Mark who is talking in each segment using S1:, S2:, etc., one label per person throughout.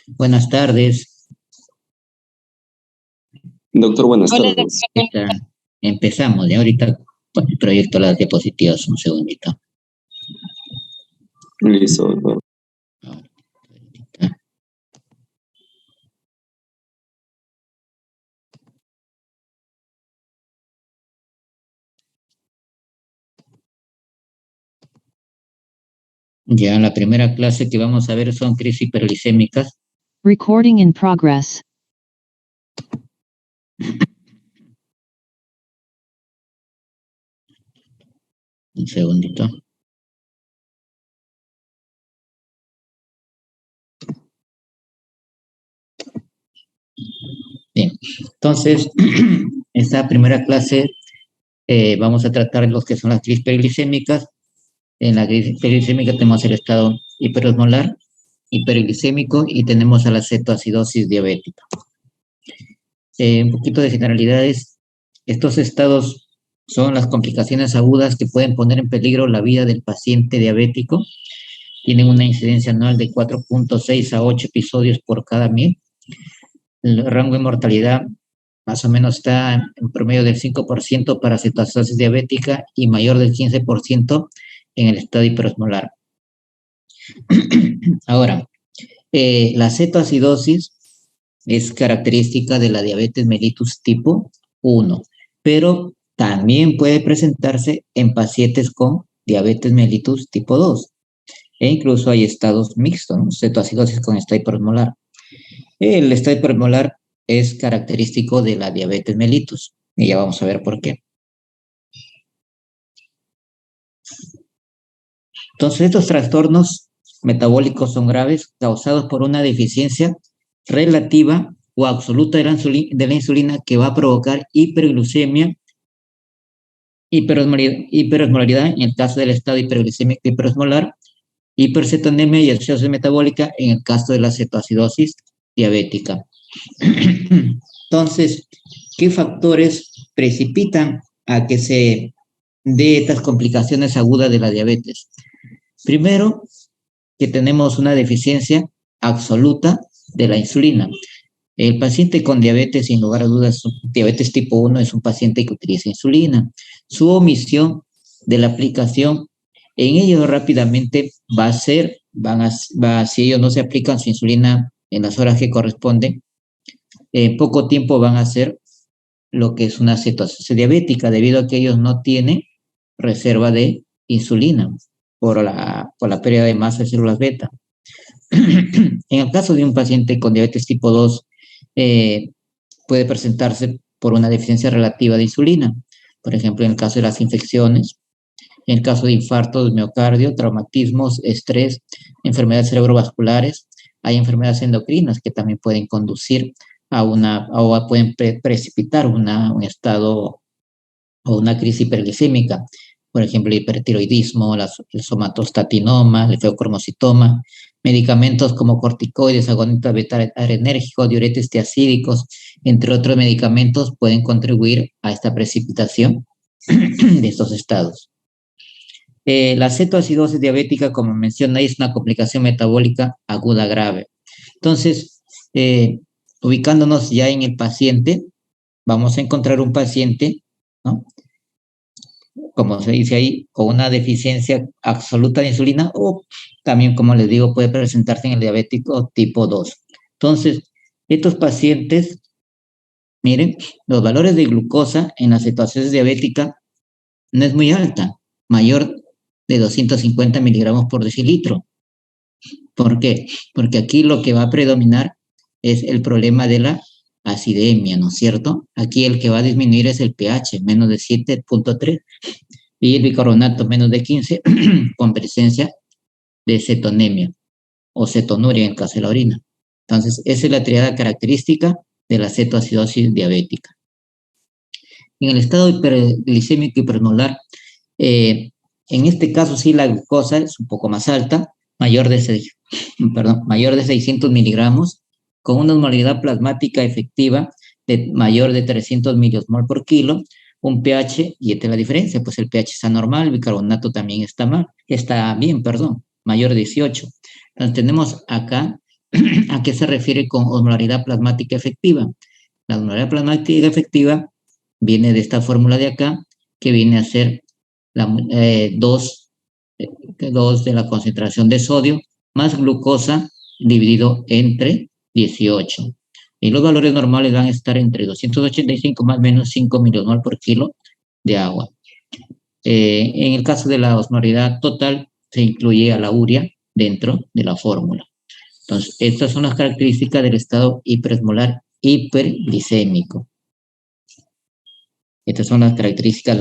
S1: Buenas tardes.
S2: Doctor, buenas
S3: Hola,
S2: tardes.
S3: doctor.
S1: Empezamos de ahorita con el proyecto de las diapositivas. Un segundito.
S2: Listo, doctor.
S1: Ya la primera clase que vamos a ver son crisis hiperglicémicas.
S4: Recording in progress.
S1: Un segundito. Bien, entonces, esta primera clase vamos a tratar los que son las crisis hiperglicémicas. En la crisis hiperglicémica tenemos el estado hiperosmolar, hiperglicémico y tenemos a la cetoacidosis diabética. Un poquito de generalidades. Estos estados son las complicaciones agudas que pueden poner en peligro la vida del paciente diabético. Tienen una incidencia anual de 4.6 a 8 episodios por cada 1000. El rango de mortalidad más o menos está en promedio del 5% para cetoacidosis diabética y mayor del 15% en el estado hiperosmolar. Ahora, la cetoacidosis es característica de la diabetes mellitus tipo 1, pero también puede presentarse en pacientes con diabetes mellitus tipo 2. E incluso hay estados mixtos, ¿no? Cetoacidosis con estado hiperosmolar. El estado hiperosmolar es característico de la diabetes mellitus, y ya vamos a ver por qué. Entonces, estos trastornos metabólicos son graves, causados por una deficiencia relativa o absoluta de la insulina que va a provocar hiperglucemia, hiperosmolaridad en el caso del estado hiperglicémico hiperosmolar, hipercetonemia y acidosis metabólica en el caso de la cetoacidosis diabética. Entonces, ¿qué factores precipitan a que se dé estas complicaciones agudas de la diabetes? Primero, que tenemos una deficiencia absoluta de la insulina. El paciente con diabetes, sin lugar a dudas, diabetes tipo 1 es un paciente que utiliza insulina. Su omisión de la aplicación en ellos rápidamente va a ser, si ellos no se aplican su insulina en las horas que corresponden, en poco tiempo van a hacer lo que es una cetoacidosis diabética, debido a que ellos no tienen reserva de insulina por la pérdida de masa de células beta. En el caso de un paciente con diabetes tipo 2, puede presentarse por una deficiencia relativa de insulina. Por ejemplo, en el caso de las infecciones, en el caso de infartos de miocardio, traumatismos, estrés, enfermedades cerebrovasculares, hay enfermedades endocrinas que también pueden conducir o pueden precipitar un estado o una crisis hiperglicémica. Por ejemplo, el hipertiroidismo, el somatostatinoma, el feocromocitoma, medicamentos como corticoides, agonistas beta-adrenérgicos, diuretes tiacídicos, entre otros medicamentos, pueden contribuir a esta precipitación de estos estados. La cetoacidosis diabética, como mencioné, es una complicación metabólica aguda grave. Entonces, ubicándonos ya en el paciente, vamos a encontrar un paciente, ¿no?, como se dice ahí, con una deficiencia absoluta de insulina, o también, como les digo, puede presentarse en el diabético tipo 2. Entonces, estos pacientes, miren, los valores de glucosa en la cetoacidosis diabética no es muy alta, mayor de 250 miligramos por decilitro. ¿Por qué? Porque aquí lo que va a predominar es el problema de la acidemia, ¿no es cierto? Aquí el que va a disminuir es el pH, menos de 7.3, y el bicarbonato, menos de 15, con presencia de cetonemia o cetonuria en el caso de la orina. Entonces, esa es la triada característica de la cetoacidosis diabética. En el estado hiperglicémico hiperosmolar, en este caso sí la glucosa es un poco más alta, mayor de 600 miligramos, con una osmolaridad plasmática efectiva de mayor de 300 miliosmol por kilo, un pH, y esta es la diferencia, pues el pH está normal, el bicarbonato también está bien, mayor de 18. Entonces tenemos acá ¿A qué se refiere con osmolaridad plasmática efectiva? La osmolaridad plasmática efectiva viene de esta fórmula de acá, que viene a ser 2 de la concentración de sodio más glucosa dividido entre 18. Y los valores normales van a estar entre 285 más o menos 5 milimol por kilo de agua. En el caso de la osmolaridad total, se incluye a la urea dentro de la fórmula. Entonces, estas son las características del estado hiperosmolar hiperglicémico. Estas son las características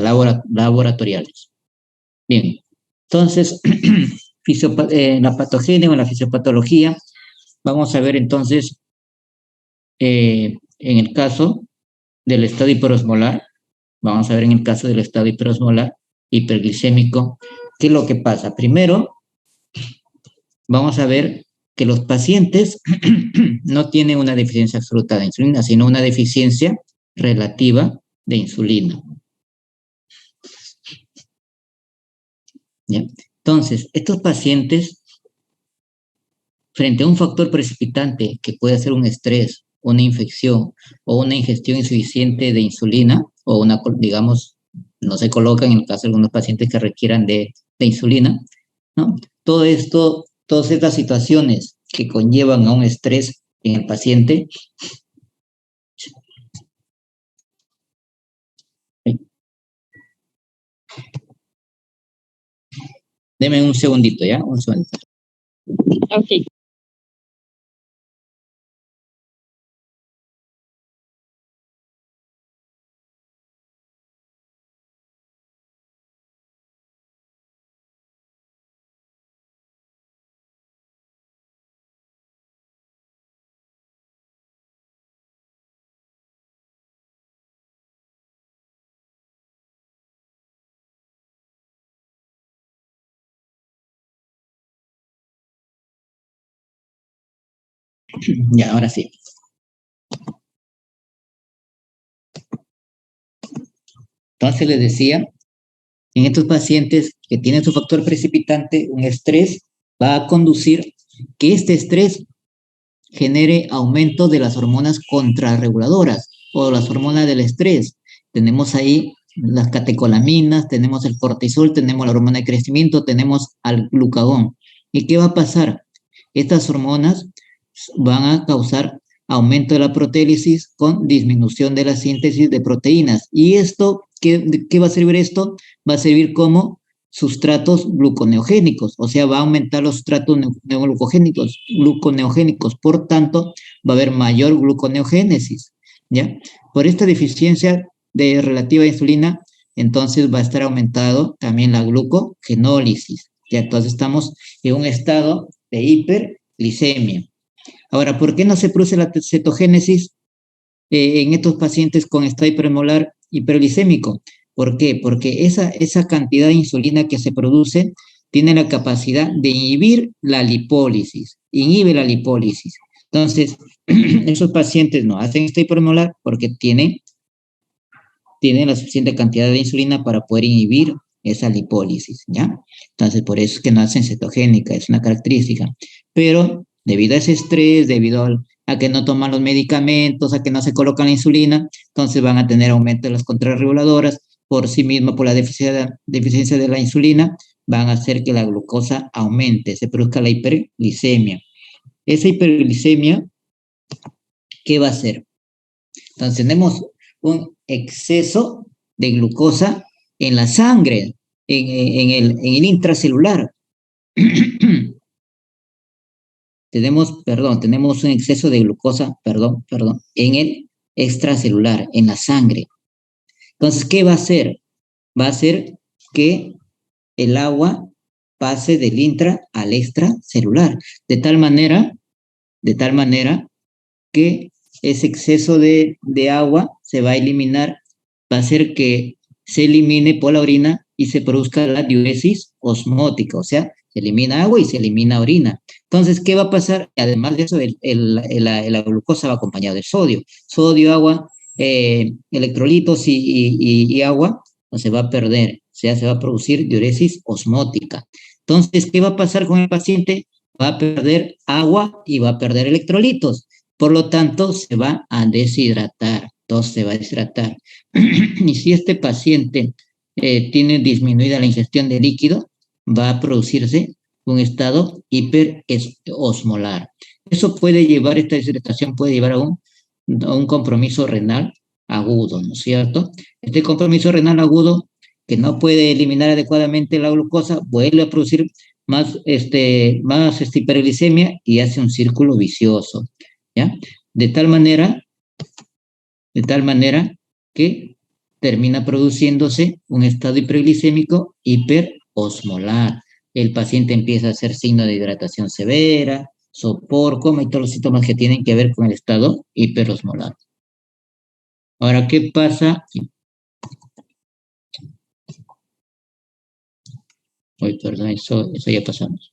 S1: laboratoriales. Bien, entonces, la patogenia o la fisiopatología, vamos a ver entonces, en el caso del estado hiperosmolar, vamos a ver en el caso del estado hiperosmolar hiperglicémico, ¿qué es lo que pasa? Primero, vamos a ver que los pacientes no tienen una deficiencia absoluta de insulina, sino una deficiencia relativa de insulina. ¿Ya? Entonces, estos pacientes, frente a un factor precipitante que puede ser un estrés, una infección o una ingestión insuficiente de insulina, o una, digamos, no se colocan en el caso de algunos pacientes que requieran de insulina, ¿no? Todo esto, todas estas situaciones que conllevan a un estrés en el paciente, deme un segundito, ¿ya? Un segundito.
S2: Ok.
S1: Ya, ahora sí. Entonces les decía, en estos pacientes que tienen su factor precipitante, un estrés, va a conducir que este estrés genere aumento de las hormonas contrarreguladoras o las hormonas del estrés. Tenemos ahí las catecolaminas, tenemos el cortisol, tenemos la hormona de crecimiento, tenemos al glucagón. ¿Y qué va a pasar? Estas hormonas van a causar aumento de la proteólisis con disminución de la síntesis de proteínas. ¿Y esto, qué va a servir esto? Va a servir como sustratos gluconeogénicos, o sea, va a aumentar los sustratos gluconeogénicos, por tanto, va a haber mayor gluconeogénesis, ¿ya? Por esta deficiencia de relativa insulina, entonces va a estar aumentado también la glucogenólisis, ¿ya? Entonces estamos en un estado de hiperglicemia. Ahora, ¿por qué no se produce la cetogénesis en estos pacientes con estado hiperosmolar hiperglicémico? ¿Por qué? Porque esa cantidad de insulina que se produce tiene la capacidad de inhibir la lipólisis, inhibe la lipólisis. Entonces, esos pacientes no hacen estado hiperosmolar porque tienen la suficiente cantidad de insulina para poder inhibir esa lipólisis, ¿ya? Entonces, por eso es que no hacen cetogénica, es una característica. Pero debido a ese estrés, debido a que no toman los medicamentos, a que no se colocan la insulina, entonces van a tener aumento de las contrarreguladoras, por sí mismo, por la deficiencia de la insulina, van a hacer que la glucosa aumente, se produzca la hiperglicemia. Esa hiperglicemia, ¿qué va a hacer? Entonces tenemos un exceso de glucosa en la sangre, en el intracelular. tenemos un exceso de glucosa, en el extracelular, en la sangre. Entonces, ¿qué va a hacer? Va a hacer que el agua pase del intra al extracelular, de tal manera que ese exceso de agua se va a eliminar, va a hacer que se elimine por la orina y se produzca la diuresis osmótica, o sea, se elimina agua y se elimina orina. Entonces, ¿qué va a pasar? Además de eso, la glucosa va acompañada de sodio, agua, electrolitos y agua, no se va a perder, o sea, se va a producir diuresis osmótica. Entonces, ¿qué va a pasar con el paciente? va a perder agua y va a perder electrolitos. Por lo tanto, se va a deshidratar. Entonces, se va a deshidratar. Y si este paciente tiene disminuida la ingestión de líquido, va a producirse un estado hiperosmolar. Eso puede llevar, esta deshidratación puede llevar a un compromiso renal agudo, ¿no es cierto? Este compromiso renal agudo, que no puede eliminar adecuadamente la glucosa, vuelve a producir más hiperglicemia y hace un círculo vicioso, ¿ya? De tal manera que termina produciéndose un estado hiperglicémico hiperosmolar. El paciente empieza a hacer signo de hidratación severa, sopor, coma y todos los síntomas que tienen que ver con el estado hiperosmolar. Ahora, ¿qué pasa? Perdón, eso ya pasamos.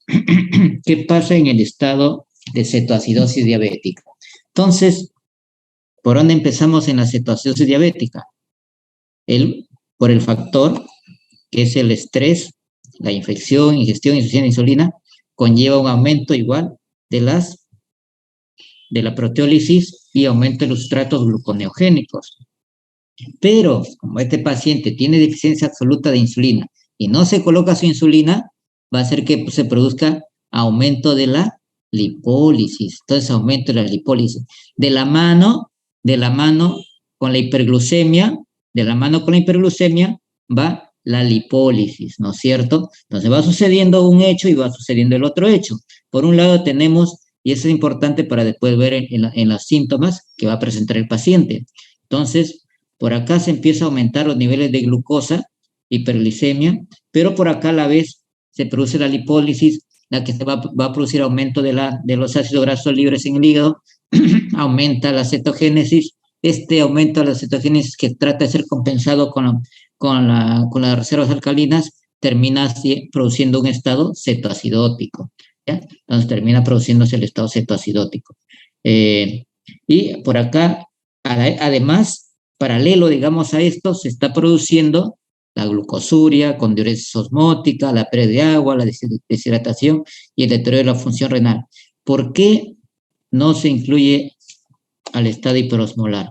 S1: ¿Qué pasa en el estado de cetoacidosis diabética? Entonces, ¿por dónde empezamos en la cetoacidosis diabética? Por el factor que es el estrés, la infección, ingestión y insuficiencia de insulina, conlleva un aumento igual de la proteólisis y aumento de los sustratos gluconeogénicos. Pero, como este paciente tiene deficiencia absoluta de insulina y no se coloca su insulina, va a hacer que se produzca aumento de la lipólisis. Entonces, aumento de la lipólisis. De la mano con la hiperglucemia, va la lipólisis, ¿no es cierto? Entonces va sucediendo un hecho y va sucediendo el otro hecho. Por un lado tenemos, y eso es importante para después ver en los síntomas que va a presentar el paciente. Entonces, por acá se empieza a aumentar los niveles de glucosa, hiperglicemia, pero por acá a la vez se produce la lipólisis, la que va a producir aumento de los ácidos grasos libres en el hígado, aumenta la cetogénesis. Este aumento de la cetogénesis, que trata de ser compensado con las reservas alcalinas, termina produciendo un estado cetoacidótico, ¿ya? Entonces termina produciéndose el estado cetoacidótico. Y por acá, además, paralelo, digamos, a esto, se está produciendo la glucosuria con diuresis osmótica, la pérdida de agua, la deshidratación y el deterioro de la función renal. ¿Por qué no se incluye al estado hiperosmolar?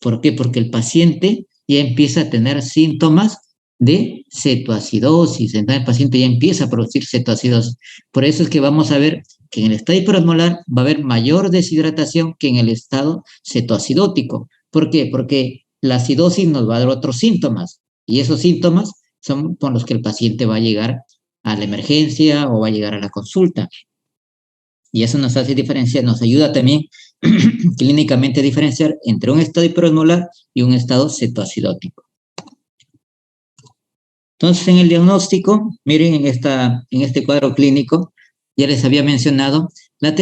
S1: ¿Por qué? Porque el paciente ya empieza a tener síntomas de cetoacidosis. Entonces el paciente ya empieza a producir cetoacidosis. Por eso es que vamos a ver que en el estado hiperosmolar va a haber mayor deshidratación que en el estado cetoacidótico. ¿Por qué? Porque la acidosis nos va a dar otros síntomas, y esos síntomas son con los que el paciente va a llegar a la emergencia o va a llegar a la consulta. Y eso nos hace diferenciar, nos ayuda también clínicamente a diferenciar entre un estado hiperosmolar y un estado cetoacidótico. Entonces, en el diagnóstico, miren en este cuadro clínico, ya les había mencionado, la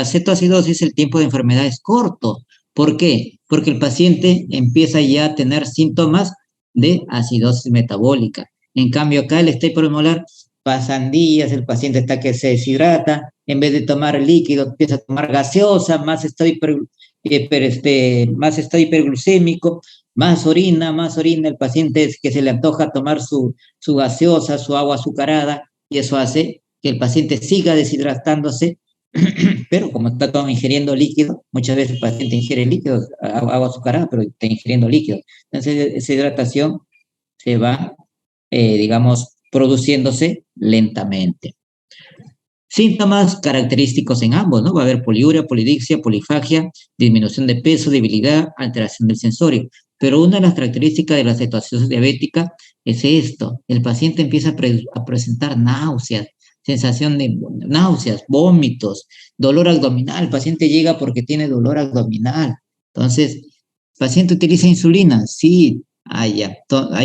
S1: cetoacidosis, el tiempo de enfermedad es corto. ¿Por qué? Porque el paciente empieza ya a tener síntomas de acidosis metabólica. En cambio, acá el estado hiperosmolar, pasan días, el paciente está que se deshidrata, en vez de tomar líquido, empieza a tomar gaseosa, más estado hiperglucémico, más orina, el paciente es que se le antoja tomar su gaseosa, su agua azucarada, y eso hace que el paciente siga deshidratándose, pero como está todo ingiriendo líquido, muchas veces el paciente ingiere líquido, agua azucarada, pero está ingiriendo líquido. Entonces esa hidratación se va, digamos, produciéndose lentamente. Síntomas característicos en ambos, ¿no? Va a haber poliuria, polidixia, polifagia, disminución de peso, debilidad, alteración del sensorio. Pero una de las características de la cetoacidosis diabética es esto: el paciente empieza a presentar náuseas, sensación de náuseas, vómitos, dolor abdominal. El paciente llega porque tiene dolor abdominal. Entonces, ¿el paciente utiliza insulina? Sí, hay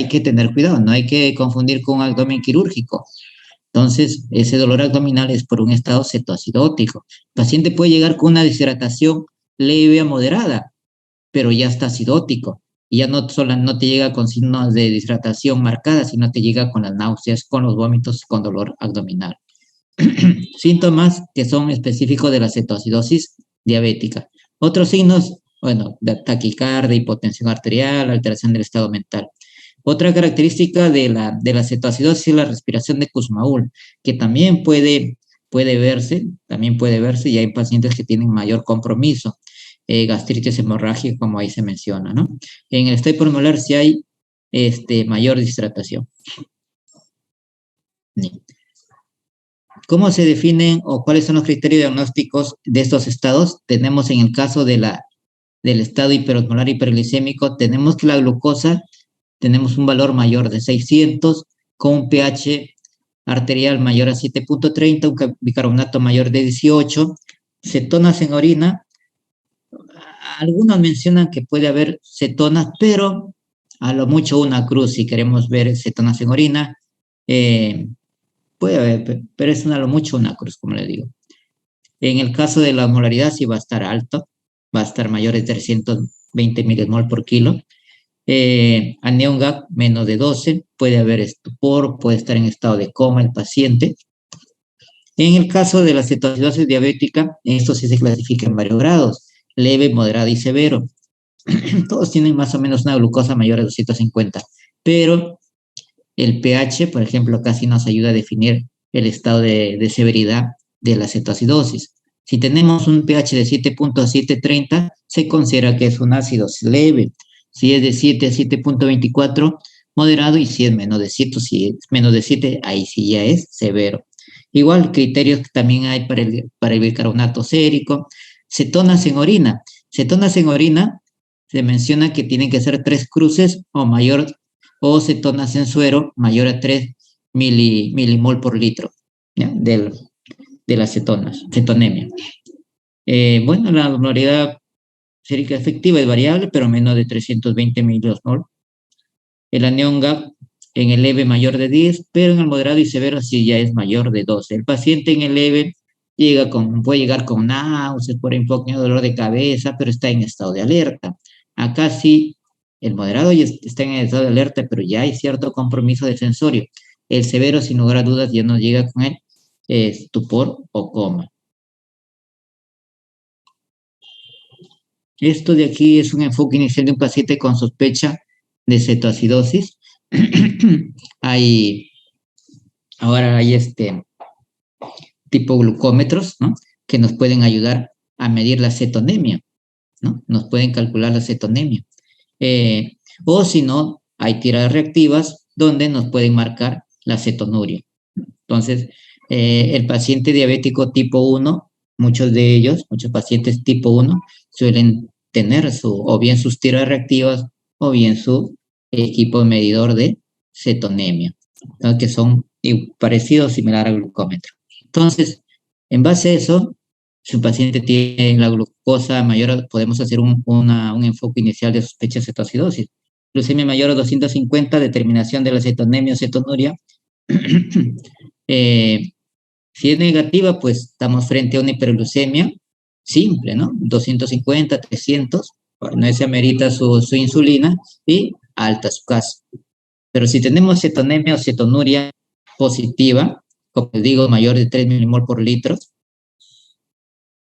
S1: que tener cuidado, no hay que confundir con un abdomen quirúrgico. Entonces, ese dolor abdominal es por un estado cetoacidótico. El paciente puede llegar con una deshidratación leve a moderada, pero ya está acidótico. Y ya no te llega con signos de deshidratación marcada, sino te llega con las náuseas, con los vómitos, con dolor abdominal. Síntomas que son específicos de la cetoacidosis diabética. Otros signos, bueno, de taquicardia, hipotensión arterial, alteración del estado mental. Otra característica de la cetoacidosis es la respiración de Kussmaul, que también puede también puede verse, y hay pacientes que tienen mayor compromiso, gastritis hemorrágica, como ahí se menciona, ¿no? En el estadio pulmonar sí hay mayor dishidratación. ¿Cómo se definen o cuáles son los criterios diagnósticos de estos estados? Tenemos en el caso del estado hiperosmolar hiperglicémico, tenemos que la glucosa, tenemos un valor mayor de 600, con un pH arterial mayor a 7.30, un bicarbonato mayor de 18, cetonas en orina. Algunos mencionan que puede haber cetonas, pero a lo mucho una cruz si queremos ver cetonas en orina. Puede haber, pero es a lo mucho una cruz, como le digo. En el caso de la osmolaridad sí va a estar alto, va a estar mayor de 320 milimol por kilo. Anión GAC menos de 12, puede haber estupor, puede estar en estado de coma el paciente. En el caso de la cetoacidosis diabética, esto sí se clasifica en varios grados, leve, moderado y severo. Todos tienen más o menos una glucosa mayor a 250, pero el pH, por ejemplo, casi nos ayuda a definir el estado de severidad de la cetoacidosis. Si tenemos un pH de 7.730, se considera que es una acidosis leve. Si es de 7 a 7.24, moderado, y si es menos de 7, si es menos de 7, ahí sí ya es severo. Igual, criterios que también hay para el bicarbonato sérico. Cetonas en orina. Cetonas en orina se menciona que tienen que ser 3 cruces o mayor, o cetonas en suero mayor a 3 milimol por litro, ¿ya? De las cetonemia. Bueno, la osmolaridad sérica efectiva es variable, pero menos de 320 miliosmol. El anión GAP en el leve mayor de 10, pero en el moderado y severo sí ya es mayor de 12. El paciente en el leve puede llegar con náuseas, por hipopnea, dolor de cabeza, pero está en estado de alerta. Acá sí, el moderado ya está en estado de alerta, pero ya hay cierto compromiso defensorio. El severo, sin lugar a dudas, ya no llega con el estupor o coma. Esto de aquí es un enfoque inicial de un paciente con sospecha de cetoacidosis. Ahora hay tipo glucómetros, ¿no? Que nos pueden ayudar a medir la cetonemia, ¿no? Nos pueden calcular la cetonemia. O si no, hay tiradas reactivas donde nos pueden marcar la cetonuria. Entonces, el paciente diabético tipo 1, muchos pacientes tipo 1 suelen tener o bien sus tiradas reactivas o bien su equipo medidor de cetonemia, ¿no? Que son parecidos, similar al glucómetro. Entonces, en base a eso, si un paciente tiene la glucosa mayor, podemos hacer un enfoque inicial de sospecha de cetoacidosis. Glucemia mayor a 250, determinación de la cetonemia o cetonuria. Si es negativa, pues estamos frente a una hiperglucemia simple, ¿no? 250, 300, no se amerita su insulina, y alta su CAS. Pero si tenemos cetonemia o cetonuria positiva, como les digo, mayor de 3 milimol por litro,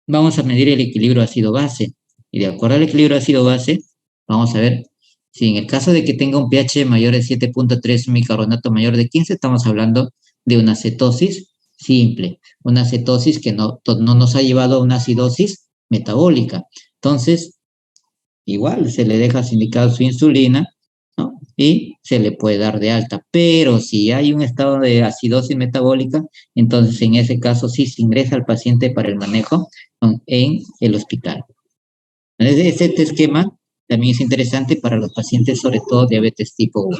S1: vamos a medir el equilibrio ácido-base. Y de acuerdo al equilibrio ácido-base, vamos a ver si en el caso de que tenga un pH mayor de 7.3, un bicarbonato mayor de 15, estamos hablando de una cetosis simple, una cetosis que no nos ha llevado a una acidosis metabólica. Entonces, igual se le deja indicado su insulina, ¿no? Y se le puede dar de alta. Pero si hay un estado de acidosis metabólica, entonces en ese caso sí se ingresa al paciente para el manejo en el hospital. Este esquema también es interesante para los pacientes, sobre todo diabetes tipo 1.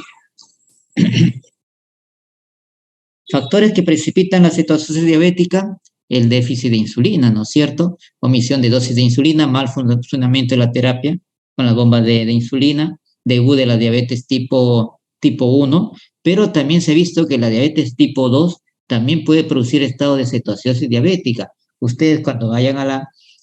S1: Factores que precipitan la cetoacidosis diabética: el déficit de insulina, ¿no es cierto? Omisión de dosis de insulina, mal funcionamiento de la terapia con las bombas de insulina, debut de la diabetes tipo 1, pero también se ha visto que la diabetes tipo 2 también puede producir estado de cetoacidosis diabética. Ustedes cuando vayan a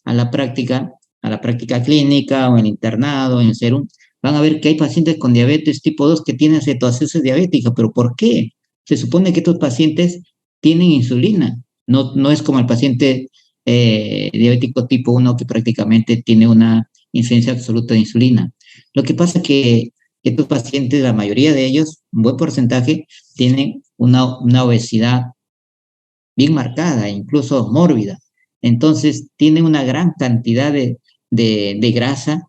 S1: la práctica clínica o en el internado, en el serum, van a ver que hay pacientes con diabetes tipo 2 que tienen cetoacidosis diabética. ¿Pero por qué? Se supone que estos pacientes tienen insulina. No es como el paciente diabético tipo 1 que prácticamente tiene una incidencia absoluta de insulina. Lo que pasa es que estos pacientes, la mayoría de ellos, un buen porcentaje, tienen una obesidad bien marcada, incluso mórbida. Entonces, tienen una gran cantidad de grasa,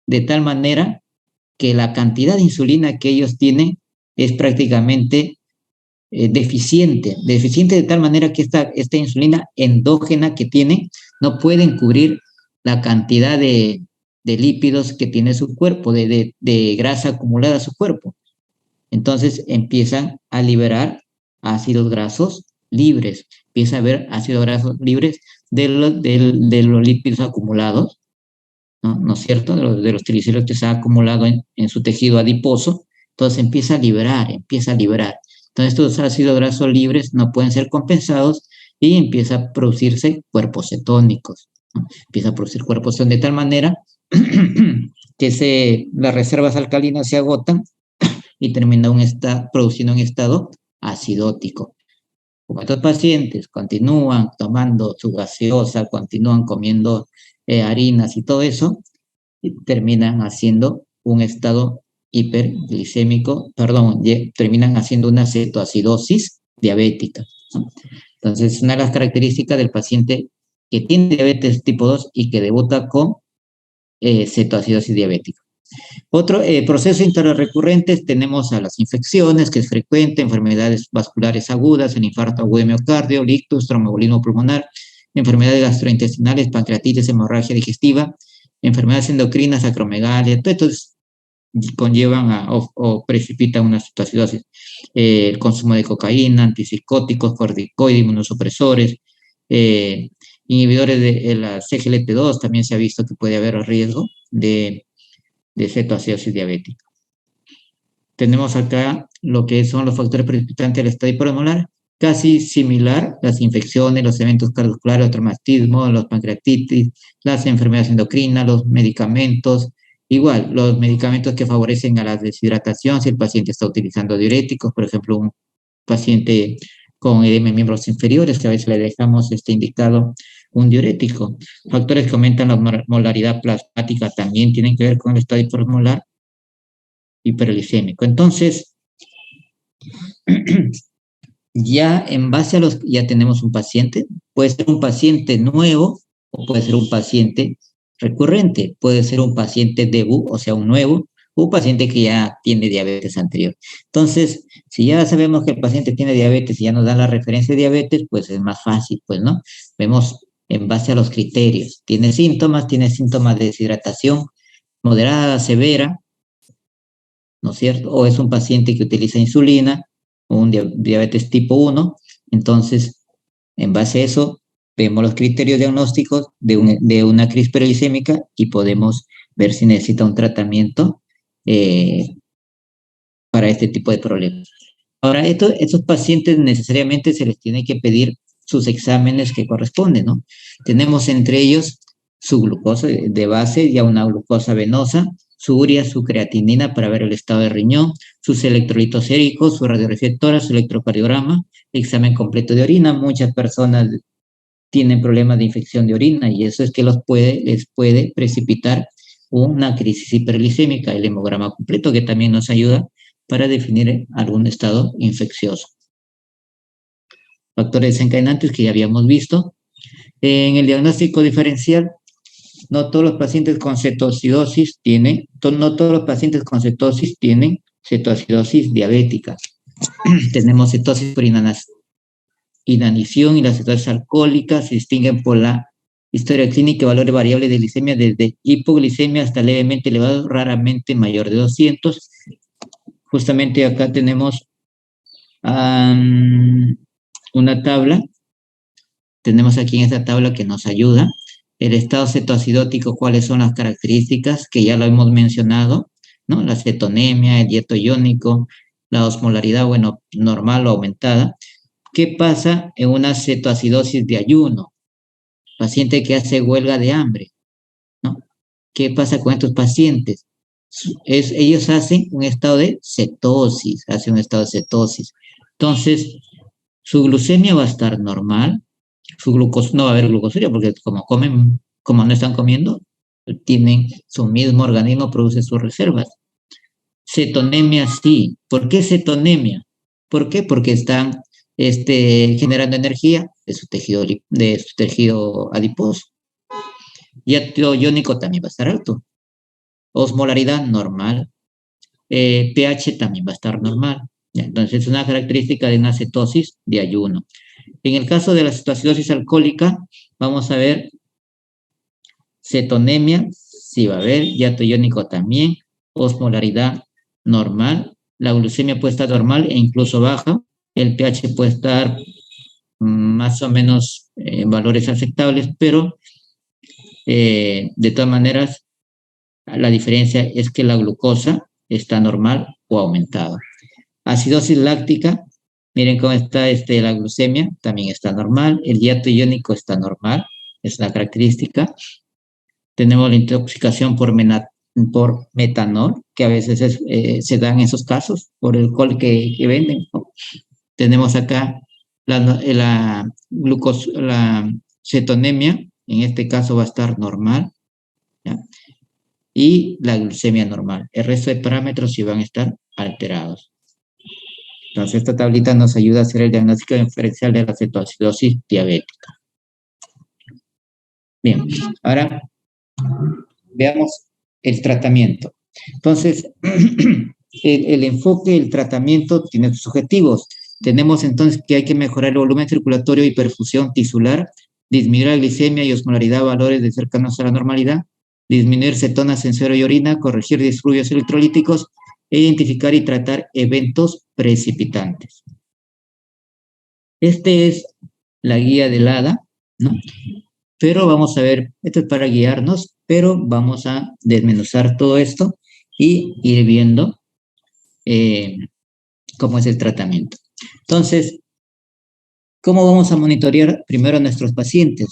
S1: de tal manera que la cantidad de insulina que ellos tienen es prácticamente deficiente de tal manera que esta insulina endógena que tienen no pueden cubrir la cantidad de lípidos que tiene su cuerpo, de grasa acumulada a su cuerpo. Entonces empiezan a liberar ácidos grasos libres, empieza a haber ácidos grasos libres de los lípidos acumulados, ¿no? ¿No es cierto? De los triglicéridos que se ha acumulado en su tejido adiposo, entonces empieza a liberar. Entonces estos ácidos grasos libres no pueden ser compensados y empieza a producirse cuerpos cetónicos, ¿no? Empieza a producir cuerpos cetónicos de tal manera que las reservas alcalinas se agotan y termina produciendo un estado acidótico. Como estos pacientes continúan tomando su gaseosa, continúan comiendo harinas y todo eso, y terminan haciendo un estado hiperglicémico, perdón, terminan haciendo una cetoacidosis diabética, ¿no? Entonces, una de las características del paciente que tiene diabetes tipo 2 y que debuta con cetoacidosis diabética. Otro proceso interrecurrentes tenemos a las infecciones, que es frecuente, enfermedades vasculares agudas, el infarto agudo de miocardio, ictus, tromboembolismo pulmonar, enfermedades gastrointestinales, pancreatitis, hemorragia digestiva, enfermedades endocrinas, acromegalia, todo esto conllevan o precipitan una cetoacidosis. El consumo de cocaína, antipsicóticos, corticoides, inmunosupresores, inhibidores de la CGLT2, también se ha visto que puede haber riesgo de cetoacidosis diabética. Tenemos acá lo que son los factores precipitantes del estado hipermolar, casi similar, las infecciones, los eventos cardiovasculares, los traumatismos, los pancreatitis, las enfermedades endocrinas, los medicamentos, igual, los medicamentos que favorecen a la deshidratación, si el paciente está utilizando diuréticos, por ejemplo, un paciente con edema en miembros inferiores, que a veces le dejamos indicado un diurético. Factores que aumentan la molaridad plasmática también tienen que ver con el estado hipermolar hiperglicémico. Entonces, ya en base ya tenemos un paciente, puede ser un paciente nuevo o puede ser un paciente recurrente, puede ser un paciente debut, o sea, un nuevo, o un paciente que ya tiene diabetes anterior. Entonces, si ya sabemos que el paciente tiene diabetes y ya nos dan la referencia de diabetes, pues es más fácil, pues, ¿no? Vemos en base a los criterios. Tiene síntomas de deshidratación moderada, severa, ¿no es cierto? O es un paciente que utiliza insulina, o un diabetes tipo 1. Entonces, en base a eso, vemos los criterios diagnósticos de una crisis hiperglicémica y podemos ver si necesita un tratamiento para este tipo de problemas. Ahora, estos pacientes necesariamente se les tiene que pedir sus exámenes que corresponden, ¿no? Tenemos entre ellos su glucosa de base, ya una glucosa venosa, su urea, su creatinina para ver el estado de riñón, sus electrolitos séricos, su radioreceptora, su electrocardiograma, examen completo de orina. Muchas personas tienen problemas de infección de orina y eso es que les puede precipitar una crisis hiperglicémica, el hemograma completo, que también nos ayuda para definir algún estado infeccioso. Factores desencadenantes que ya habíamos visto. En el diagnóstico diferencial, no todos los pacientes con cetoacidosis tienen cetoacidosis diabética. Tenemos cetosis por inanición y la cetosis alcohólica se distinguen por la historia clínica y valores variables de glicemia desde hipoglicemia hasta levemente elevado, raramente mayor de 200. Justamente acá tenemos una tabla. Tenemos aquí en esta tabla que nos ayuda. El estado cetoacidótico, cuáles son las características, que ya lo hemos mencionado, ¿no? La cetonemia, el dieto iónico, la osmolaridad, bueno, normal o aumentada. ¿Qué pasa en una cetoacidosis de ayuno? Paciente que hace huelga de hambre, ¿no? ¿Qué pasa con estos pacientes? Ellos hacen un estado de cetosis, Entonces, su glucemia va a estar normal, su glucosa, no va a haber glucosuria porque como no están comiendo, su mismo organismo produce sus reservas. Cetonemia sí. ¿Por qué cetonemia? ¿Por qué? Porque están generando energía de su tejido adiposo. Y ácido iónico también va a estar alto. Osmolaridad normal. pH también va a estar normal. ¿Ya? Entonces, es una característica de una cetosis de ayuno. En el caso de la cetoacidosis alcohólica, vamos a ver cetonemia, sí va a haber, y ácido iónico también, osmolaridad normal, la glucemia puede estar normal e incluso baja, el pH puede estar más o menos en valores aceptables, pero de todas maneras, la diferencia es que la glucosa está normal o aumentada. Acidosis láctica, miren cómo está la glucemia, también está normal, el hiato iónico está normal, es la característica. Tenemos la intoxicación por metanol, que a veces se dan en esos casos, por el alcohol que venden, ¿no? Tenemos acá la cetonemia, en este caso va a estar normal, ¿ya? Y la glucemia normal. El resto de parámetros sí van a estar alterados. Entonces, esta tablita nos ayuda a hacer el diagnóstico diferencial de la cetoacidosis diabética. Bien, ahora veamos el tratamiento. Entonces, el enfoque del tratamiento tiene sus objetivos. Tenemos entonces que hay que mejorar el volumen circulatorio y perfusión tisular, disminuir la glicemia y osmolaridad a valores de cercanos a la normalidad, disminuir cetonas en suero y orina, corregir disturbios electrolíticos e identificar y tratar eventos precipitantes. Este es la guía del ADA, ¿no? Pero vamos a ver, esto es para guiarnos, pero vamos a desmenuzar todo esto y ir viendo cómo es el tratamiento. Entonces, ¿cómo vamos a monitorear primero a nuestros pacientes?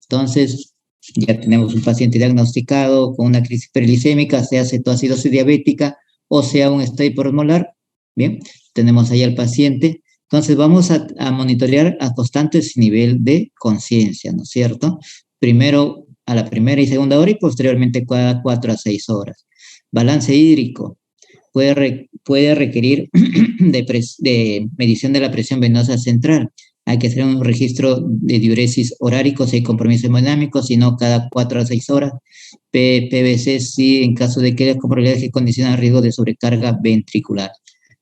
S1: Entonces, ya tenemos un paciente diagnosticado con una crisis periglicémica, sea cetoacidosis diabética o sea un estrés hiperosmolar. Bien, tenemos ahí al paciente. Entonces, vamos a monitorear a constantes nivel de conciencia, ¿no es cierto? Primero a la primera y segunda hora y posteriormente cada 4 a 6 horas. Balance hídrico. Puede requerir de medición de la presión venosa central. Hay que hacer un registro de diuresis orárico si hay compromiso hemodinámico, si no cada 4 a 6 horas. PVC sí, en caso de que haya comorbilidades que condicionan riesgo de sobrecarga ventricular.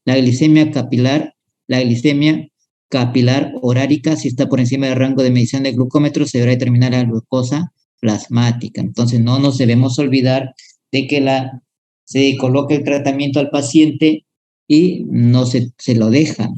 S1: La glicemia capilar orárica, si está por encima del rango de medición de glucómetro, se deberá determinar la glucosa plasmática. Entonces, no nos debemos olvidar de que se coloca el tratamiento al paciente y no se lo deja.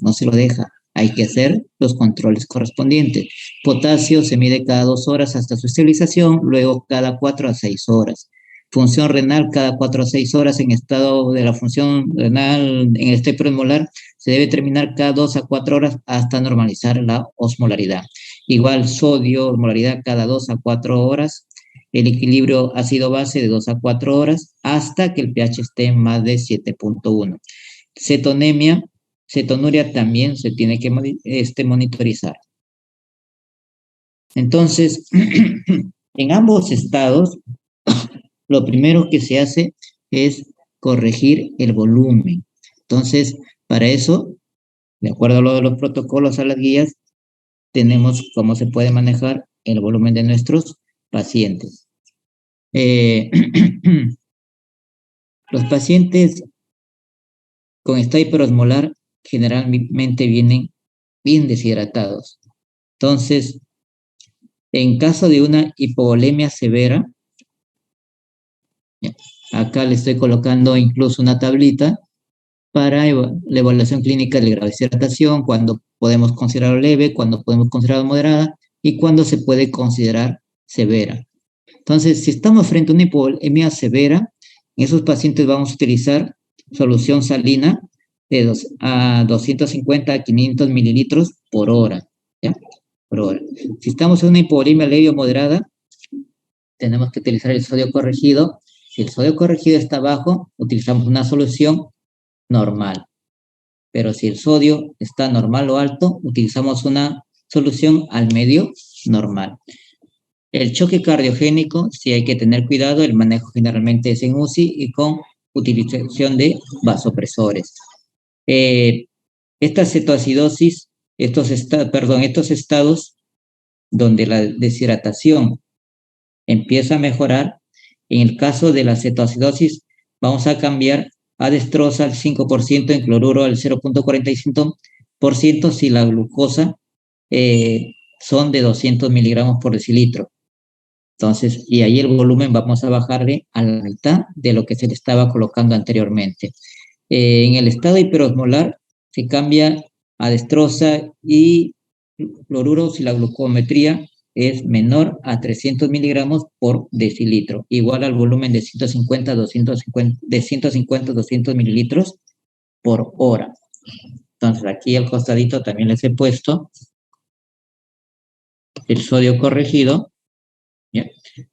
S1: Hay que hacer los controles correspondientes. Potasio se mide cada 2 horas hasta su estabilización, luego cada 4 a 6 horas. Función renal cada 4 a 6 horas en estado de la función renal en el estado premolar se debe terminar cada 2 a 4 horas hasta normalizar la osmolaridad. Igual sodio, osmolaridad cada 2 a 4 horas. El equilibrio ácido-base de 2 a 4 horas hasta que el pH esté en más de 7.1. Cetonuria también se tiene que monitorizar. Entonces, en ambos estados, lo primero que se hace es corregir el volumen. Entonces, para eso, de acuerdo a lo de los protocolos, a las guías, tenemos cómo se puede manejar el volumen de nuestros pacientes. Los pacientes con estado hiperosmolar generalmente vienen bien deshidratados. Entonces, en caso de una hipovolemia severa, acá le estoy colocando incluso una tablita para la evaluación clínica de grado de deshidratación, cuando podemos considerarlo leve, cuando podemos considerarlo moderada y cuando se puede considerar severa. Entonces, si estamos frente a una hipovolemia severa, en esos pacientes vamos a utilizar solución salina de 250 a 500 mililitros por hora, ¿ya? Por hora. Si estamos en una hipovolemia leve o moderada, tenemos que utilizar el sodio corregido. Si el sodio corregido está bajo, utilizamos una solución normal. Pero si el sodio está normal o alto, utilizamos una solución al medio normal. El choque cardiogénico, sí hay que tener cuidado, el manejo generalmente es en UCI y con utilización de vasopresores. Esta cetoacidosis estos estados donde la deshidratación empieza a mejorar, en el caso de la cetoacidosis, vamos a cambiar a destroza al 5%, en cloruro al 0.45% si la glucosa son de 200 miligramos por decilitro. Entonces, y ahí el volumen vamos a bajarle a la mitad de lo que se le estaba colocando anteriormente. En el estado hiperosmolar se cambia a destroza y cloruro si la glucometría es menor a 300 miligramos por decilitro, igual al volumen de 150 a 200 mililitros por hora. Entonces, aquí al costadito también les he puesto el sodio corregido, ¿ya?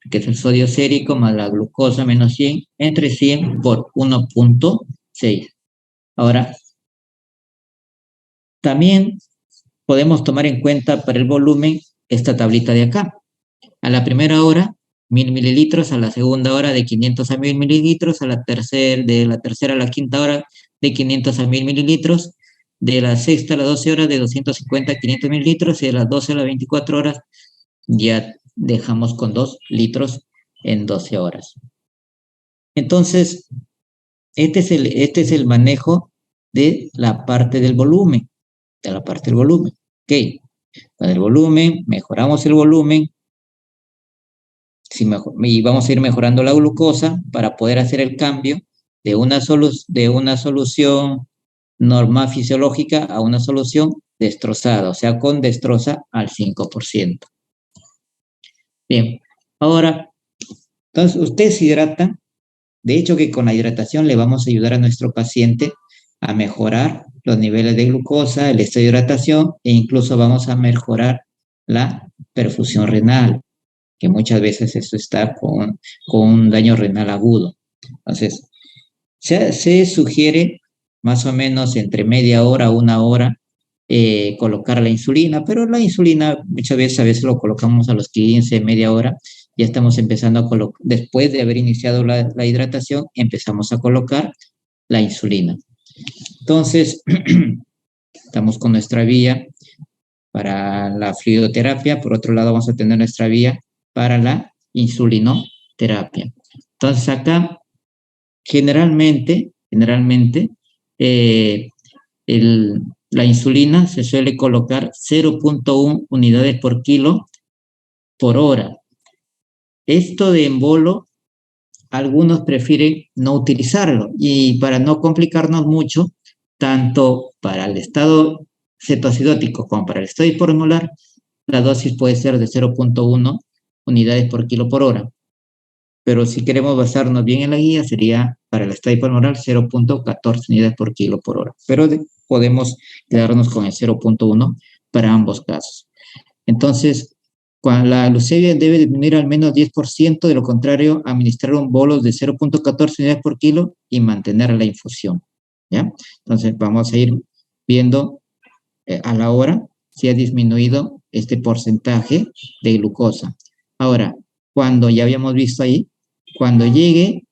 S1: Que es el sodio sérico más la glucosa menos 100, entre 100 por 1.6. Ahora, también podemos tomar en cuenta para el volumen esta tablita de acá. A la primera hora, 1000 mililitros, a la segunda hora de 500 a 1000 mililitros, de la tercera a la quinta hora de 500 a 1000 mililitros, de la sexta a la 12 horas de 250 a 500 mililitros y de las 12 a las 24 horas ya dejamos con 2 litros en 12 horas. Entonces, este es el manejo de la parte del volumen, Ok, con el volumen, mejoramos el volumen, y vamos a ir mejorando la glucosa para poder hacer el cambio de una solución normal fisiológica a una solución destrozada, o sea, con destroza al 5%. Bien, ahora, entonces usted se hidrata. De hecho, que con la hidratación le vamos a ayudar a nuestro paciente a mejorar los niveles de glucosa, el estado de hidratación, e incluso vamos a mejorar la perfusión renal, que muchas veces esto está con un daño renal agudo. Entonces, se sugiere más o menos entre media hora a una hora colocar la insulina, pero la insulina muchas veces a veces lo colocamos a los 15, media hora, ya estamos empezando a colocar, después de haber iniciado la hidratación, empezamos a colocar la insulina. Entonces, estamos con nuestra vía para la fluidoterapia, por otro lado vamos a tener nuestra vía para la insulinoterapia. Entonces acá, generalmente, la insulina se suele colocar 0.1 unidades por kilo por hora. Esto de embolo, algunos prefieren no utilizarlo y para no complicarnos mucho, tanto para el estado cetoacidótico como para el estado hiperosmolar, la dosis puede ser de 0.1 unidades por kilo por hora. Pero si queremos basarnos bien en la guía, sería para el estado hiperosmolar 0.14 unidades por kilo por hora. Pero podemos quedarnos con el 0.1 para ambos casos. Entonces, la glucemia debe disminuir al menos 10%, de lo contrario, administrar un bolos de 0.14 unidades por kilo y mantener la infusión, ¿ya? Entonces, vamos a ir viendo a la hora si ha disminuido este porcentaje de glucosa. Ahora, cuando ya habíamos visto ahí, cuando llegue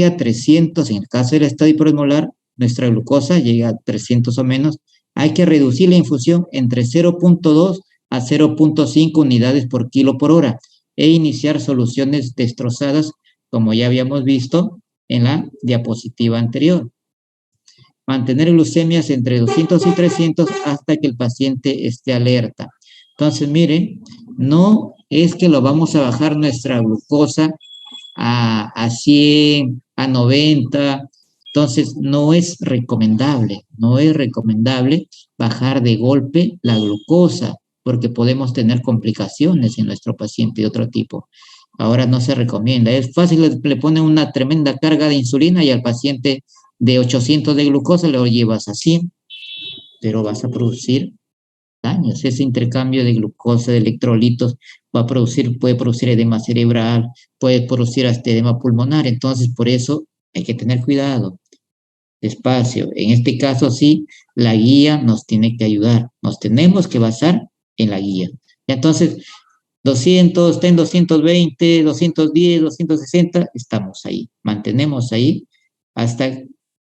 S1: a 300, en el caso del estado hiperosmolar, nuestra glucosa llega a 300 o menos, hay que reducir la infusión entre 0.2 a 0.5 unidades por kilo por hora e iniciar soluciones destrozadas, como ya habíamos visto en la diapositiva anterior. Mantener glucemias entre 200 y 300 hasta que el paciente esté alerta. Entonces, miren, no es que lo vamos a bajar nuestra glucosa a 100, a 90. Entonces, no es recomendable bajar de golpe la glucosa, porque podemos tener complicaciones en nuestro paciente de otro tipo. Ahora no se recomienda. Es fácil, le ponen una tremenda carga de insulina y al paciente de 800 de glucosa lo llevas a 100, pero vas a producir daños. Ese intercambio de glucosa, de electrolitos, puede producir edema cerebral, puede producir hasta edema pulmonar. Entonces, por eso hay que tener cuidado. Despacio. En este caso, sí, la guía nos tiene que ayudar. Nos tenemos que basar en la guía. Entonces, 200, está en 220, 210, 260, estamos ahí. Mantenemos ahí hasta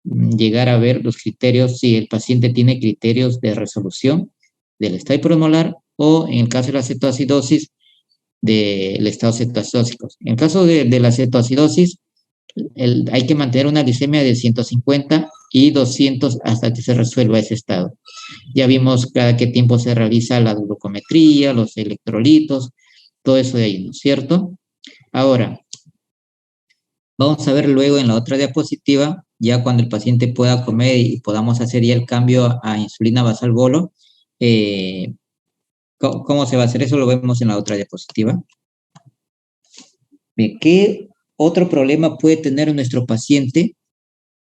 S1: llegar a ver los criterios, si el paciente tiene criterios de resolución del estado hiperosmolar o, en el caso de la cetoacidosis, del estado cetoacidósico. En el caso de la cetoacidosis, hay que mantener una glicemia de 150 y 200 hasta que se resuelva ese estado. Ya vimos cada qué tiempo se realiza la glucometría, los electrolitos, todo eso de ahí, ¿no es cierto? Ahora, vamos a ver luego en la otra diapositiva, ya cuando el paciente pueda comer y podamos hacer ya el cambio a insulina basal bolo, ¿cómo se va a hacer eso? Lo vemos en la otra diapositiva. Bien, ¿qué otro problema puede tener nuestro paciente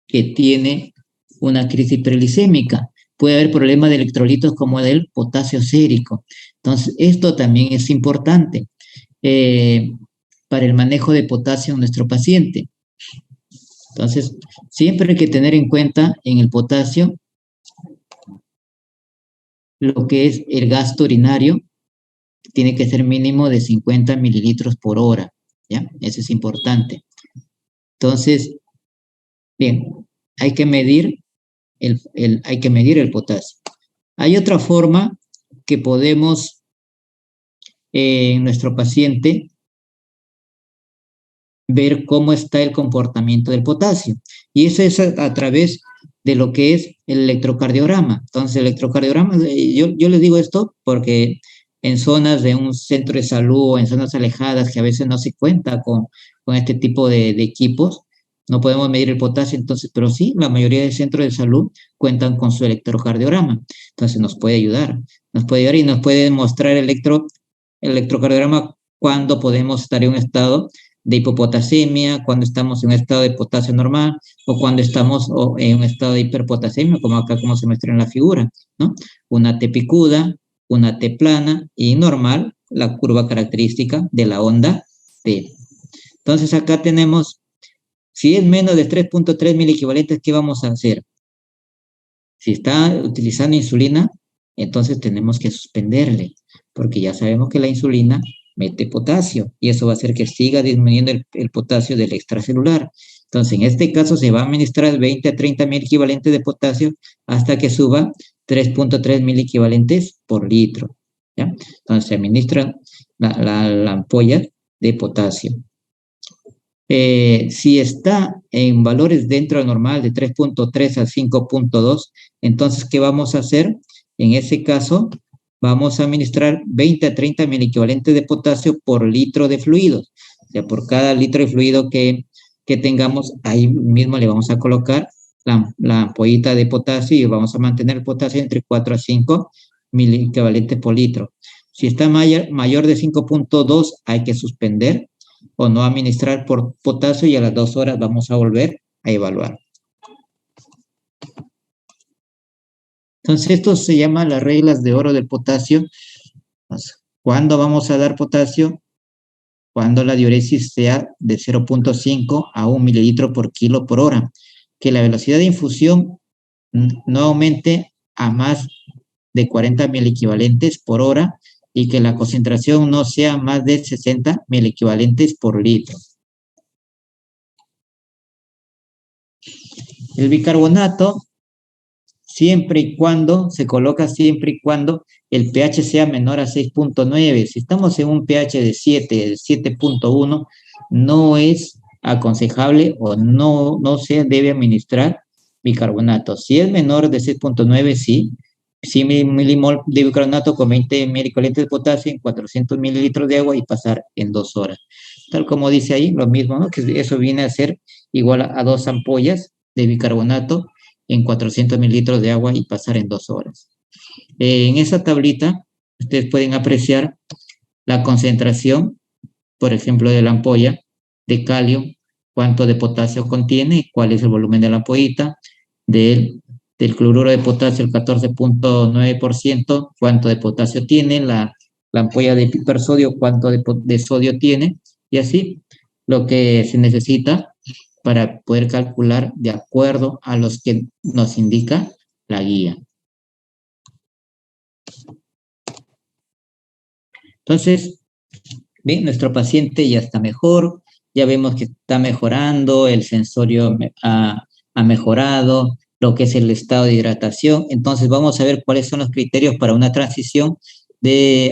S1: que tiene una crisis hiperglicémica? Puede haber problemas de electrolitos como el potasio sérico. Entonces, esto también es importante para el manejo de potasio en nuestro paciente. Entonces, siempre hay que tener en cuenta en el potasio lo que es el gasto urinario, tiene que ser mínimo de 50 mililitros por hora, ¿ya? Eso es importante. Entonces, bien, hay que medir el potasio. Hay otra forma que podemos en nuestro paciente ver cómo está el comportamiento del potasio. Y eso es a través de lo que es el electrocardiograma. Entonces, el electrocardiograma, yo les digo esto porque en zonas de un centro de salud o en zonas alejadas que a veces no se cuenta con este tipo de equipos, no podemos medir el potasio, entonces, pero sí, la mayoría de centros de salud cuentan con su electrocardiograma. Entonces, nos puede ayudar y nos puede mostrar el electrocardiograma cuando podemos estar en un estado de hipopotasemia, cuando estamos en un estado de potasio normal o cuando estamos en un estado de hiperpotasemia, como acá como se muestra en la figura, ¿no? Una T picuda, una T plana y normal, la curva característica de la onda T. Entonces acá tenemos, si es menos de 3.3 miliequivalentes, ¿qué vamos a hacer? Si está utilizando insulina, entonces tenemos que suspenderle, porque ya sabemos que la insulina mete potasio y eso va a hacer que siga disminuyendo el potasio del extracelular. Entonces, en este caso se va a administrar 20 a 30 mil equivalentes de potasio hasta que suba 3.3 mil equivalentes por litro, ¿ya? Entonces, se administra la ampolla de potasio. Si está en valores dentro del normal de 3.3 a 5.2, entonces, ¿qué vamos a hacer? En ese caso, vamos a administrar 20 a 30 mil equivalentes de potasio por litro de fluidos. O sea, por cada litro de fluido que tengamos, ahí mismo le vamos a colocar la ampollita de potasio y vamos a mantener el potasio entre 4 a 5 mil equivalentes por litro. Si está mayor de 5.2, hay que suspender o no administrar por potasio y a las 2 horas vamos a volver a evaluar. Entonces, esto se llama las reglas de oro del potasio. ¿Cuándo vamos a dar potasio? Cuando la diuresis sea de 0.5 a 1 mililitro por kilo por hora. Que la velocidad de infusión no aumente a más de 40 miliequivalentes por hora y que la concentración no sea más de 60 miliequivalentes por litro. El bicarbonato, se coloca siempre y cuando el pH sea menor a 6.9. Si estamos en un pH de 7, de 7.1, no es aconsejable o no se debe administrar bicarbonato. Si es menor de 6.9, sí. 100 milimol de bicarbonato con 20 miliequivalentes de potasio en 400 mililitros de agua y pasar en 2 horas. Tal como dice ahí, lo mismo, ¿no? Que eso viene a ser igual a 2 ampollas de bicarbonato en 400 mililitros de agua y pasar en 2 horas. En esa tablita, ustedes pueden apreciar la concentración, por ejemplo, de la ampolla de calio, cuánto de potasio contiene, cuál es el volumen de la ampollita, del cloruro de potasio, el 14.9%, cuánto de potasio tiene, la ampolla de hipersodio, cuánto de sodio tiene, y así lo que se necesita para poder calcular de acuerdo a los que nos indica la guía. Entonces, bien, nuestro paciente ya está mejor, ya vemos que está mejorando, el sensorio ha mejorado, lo que es el estado de hidratación. Entonces vamos a ver cuáles son los criterios para una transición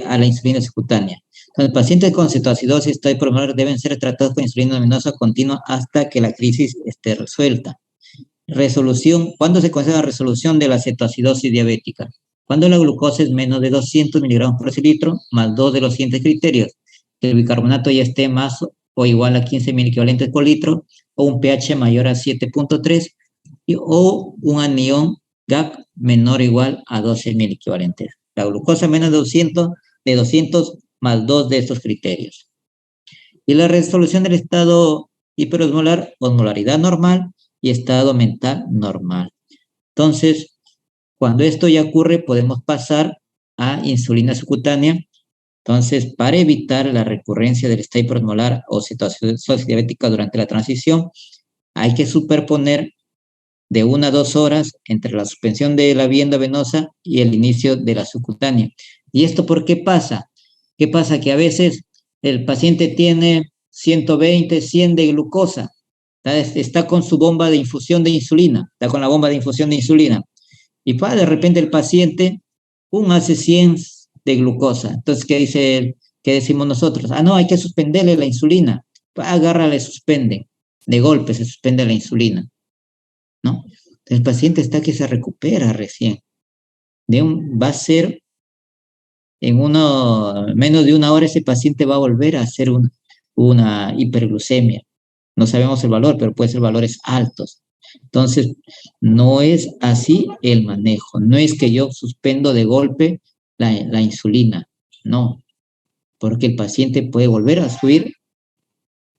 S1: a la insulina subcutánea. Entonces, pacientes con cetoacidosis estable deben ser tratados con insulina endovenosa continua hasta que la crisis esté resuelta. Resolución. ¿Cuándo se considera resolución de la cetoacidosis diabética? Cuando la glucosa es menos de 200 miligramos por decilitro, más 2 de los siguientes criterios. Que el bicarbonato ya esté más o igual a 15 mil equivalentes por litro, o un pH mayor a 7.3, o un anión GAC menor o igual a 12 mil equivalentes. La glucosa menos de 200 más 2 de estos criterios. Y la resolución del estado hiperosmolar, osmolaridad normal y estado mental normal. Entonces, cuando esto ya ocurre, podemos pasar a insulina subcutánea. Entonces, para evitar la recurrencia del estado hiperosmolar o cetoacidosis diabética durante la transición, hay que superponer de 1 a 2 horas entre la suspensión de la vía endovenosa y el inicio de la subcutánea. ¿Y esto por qué pasa? ¿Qué pasa? Que a veces el paciente tiene 120, 100 de glucosa, está con su bomba de infusión de insulina, está con la bomba de infusión de insulina, y de repente el paciente hace 100 de glucosa. Entonces, ¿qué decimos nosotros? No, hay que suspenderle la insulina. Agarra, le suspende, de golpe se suspende la insulina, ¿no? El paciente está que se recupera recién. Va a ser en menos de 1 hora ese paciente va a volver a hacer una hiperglucemia. No sabemos el valor, pero puede ser valores altos. Entonces, no es así el manejo. No es que yo suspendo de golpe la insulina. No, porque el paciente puede volver a subir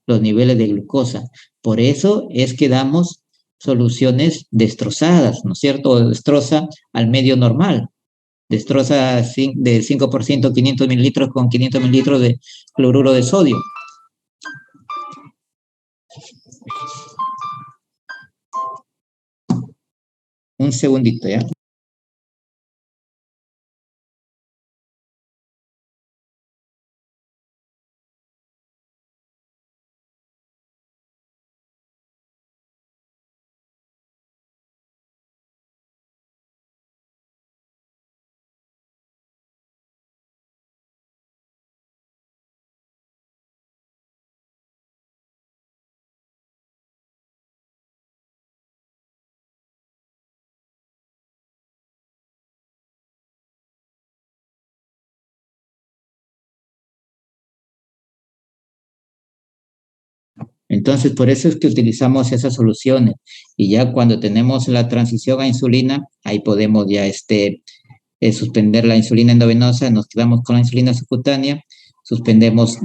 S1: los niveles de glucosa. Por eso es que damos soluciones destrozadas, ¿no es cierto? O destroza al medio normal. Destroza de 5% 500 mililitros con 500 mililitros de cloruro de sodio. Un segundito, ¿ya? Entonces, por eso es que utilizamos esas soluciones. Y ya cuando tenemos la transición a insulina, ahí podemos ya suspender la insulina endovenosa, nos quedamos con la insulina subcutánea, suspendemos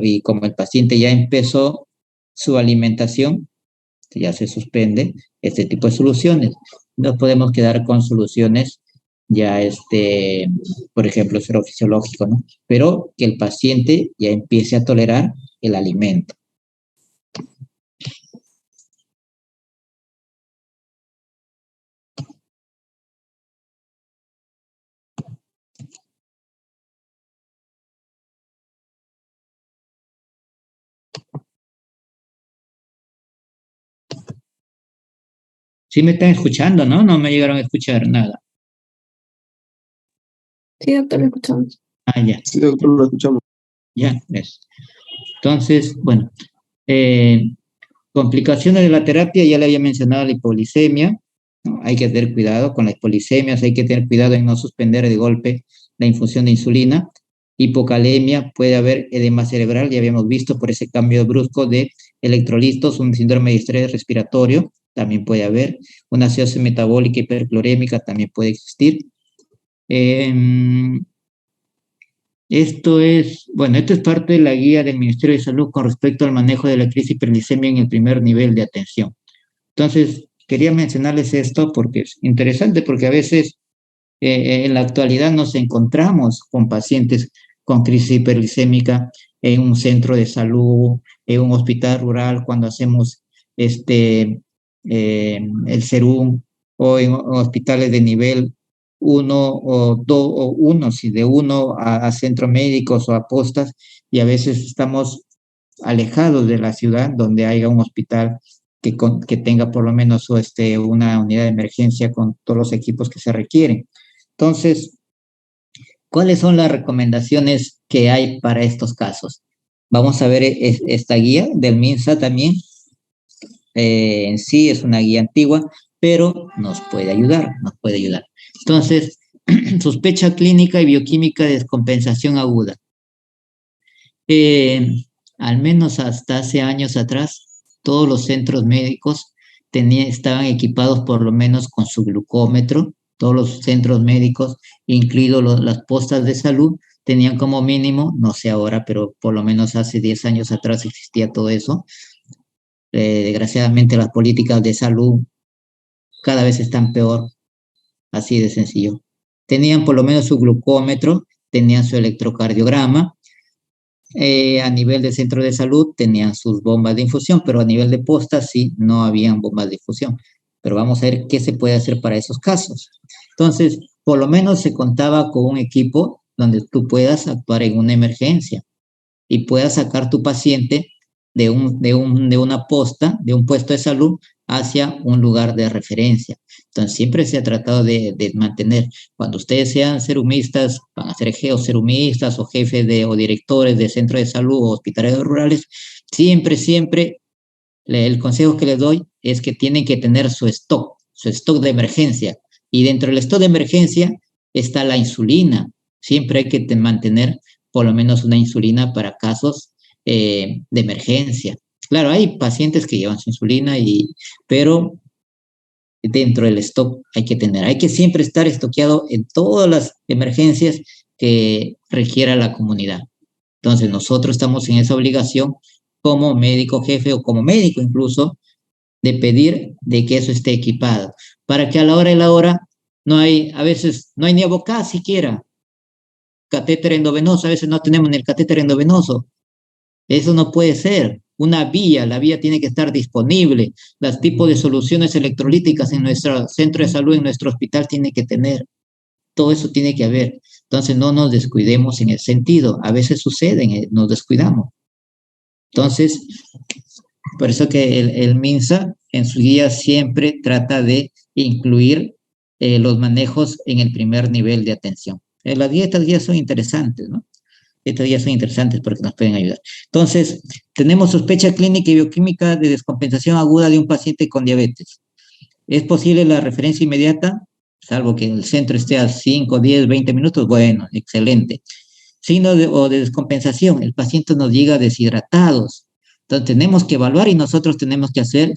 S1: y como el paciente ya empezó su alimentación, ya se suspende este tipo de soluciones. Nos podemos quedar con soluciones ya, por ejemplo, serofisiológico, ¿no? Pero que el paciente ya empiece a tolerar el alimento. Sí me están escuchando, ¿no? No me llegaron a escuchar nada.
S2: Sí, doctor, lo escuchamos.
S1: Ya.
S3: Sí, doctor, lo escuchamos.
S1: Ya, eso. Entonces, bueno, complicaciones de la terapia, ya le había mencionado la hipoglicemia, ¿no? Hay que tener cuidado con las hipoglicemias, hay que tener cuidado en no suspender de golpe la infusión de insulina. Hipocalemia, puede haber edema cerebral, ya habíamos visto por ese cambio brusco de electrolitos, un síndrome de estrés respiratorio, también puede haber, una acidosis metabólica hiperclorémica también puede existir. Esto es parte de la guía del Ministerio de Salud con respecto al manejo de la crisis hiperglicemia en el primer nivel de atención. Entonces, quería mencionarles esto porque es interesante, porque a veces en la actualidad nos encontramos con pacientes con crisis hiperglicémica en un centro de salud, en un hospital rural, cuando hacemos el SERUM, o en hospitales de nivel 1 o 2 o 1, si de 1 a centros médicos o a postas, y a veces estamos alejados de la ciudad donde haya un hospital que tenga por lo menos una unidad de emergencia con todos los equipos que se requieren. Entonces, ¿cuáles son las recomendaciones que hay para estos casos? Vamos a ver esta guía del MINSA también. En sí es una guía antigua, pero nos puede ayudar, nos puede ayudar. Entonces, sospecha clínica y bioquímica de descompensación aguda. Al menos hasta hace años atrás, todos los centros médicos estaban equipados por lo menos con su glucómetro. Todos los centros médicos, incluidos las postas de salud, tenían como mínimo, no sé ahora, pero por lo menos hace 10 años atrás existía todo eso. Desgraciadamente las políticas de salud cada vez están peor, así de sencillo. Tenían por lo menos su glucómetro, tenían su electrocardiograma. A nivel de centro de salud tenían sus bombas de infusión, pero a nivel de postas sí, no habían bombas de infusión. Pero vamos a ver qué se puede hacer para esos casos. Entonces, por lo menos se contaba con un equipo donde tú puedas actuar en una emergencia y puedas sacar tu paciente de una posta, de un puesto de salud, hacia un lugar de referencia. Entonces, siempre se ha tratado de mantener, cuando ustedes sean serumistas, van a ser geoserumistas o jefes o directores de centros de salud o hospitales rurales, siempre, el consejo que les doy es que tienen que tener su stock de emergencia. Y dentro del stock de emergencia está la insulina. Siempre hay que mantener por lo menos una insulina para casos de emergencia. Claro, hay pacientes que llevan su insulina, pero dentro del stock hay que siempre estar estoqueado en todas las emergencias que requiera la comunidad. Entonces, nosotros estamos en esa obligación como médico jefe o como médico incluso, de pedir de que eso esté equipado, para que a la hora de la hora a veces no hay ni abocada siquiera, catéter endovenoso, a veces no tenemos ni el catéter endovenoso. Eso no puede ser. La vía tiene que estar disponible. Los tipos de soluciones electrolíticas en nuestro centro de salud, en nuestro hospital, tiene que tener. Todo eso tiene que haber. Entonces, no nos descuidemos en el sentido. A veces sucede, nos descuidamos. Entonces, por eso que el MINSA en su guía siempre trata de incluir los manejos en el primer nivel de atención. Estas guías son interesantes, ¿no? Estas guías son interesantes porque nos pueden ayudar. Entonces, tenemos sospecha clínica y bioquímica de descompensación aguda de un paciente con diabetes. ¿Es posible la referencia inmediata? Salvo que el centro esté a 5, 10, 20 minutos. Bueno, excelente. Signo de descompensación. El paciente nos llega deshidratados. Entonces, tenemos que evaluar y nosotros tenemos que hacer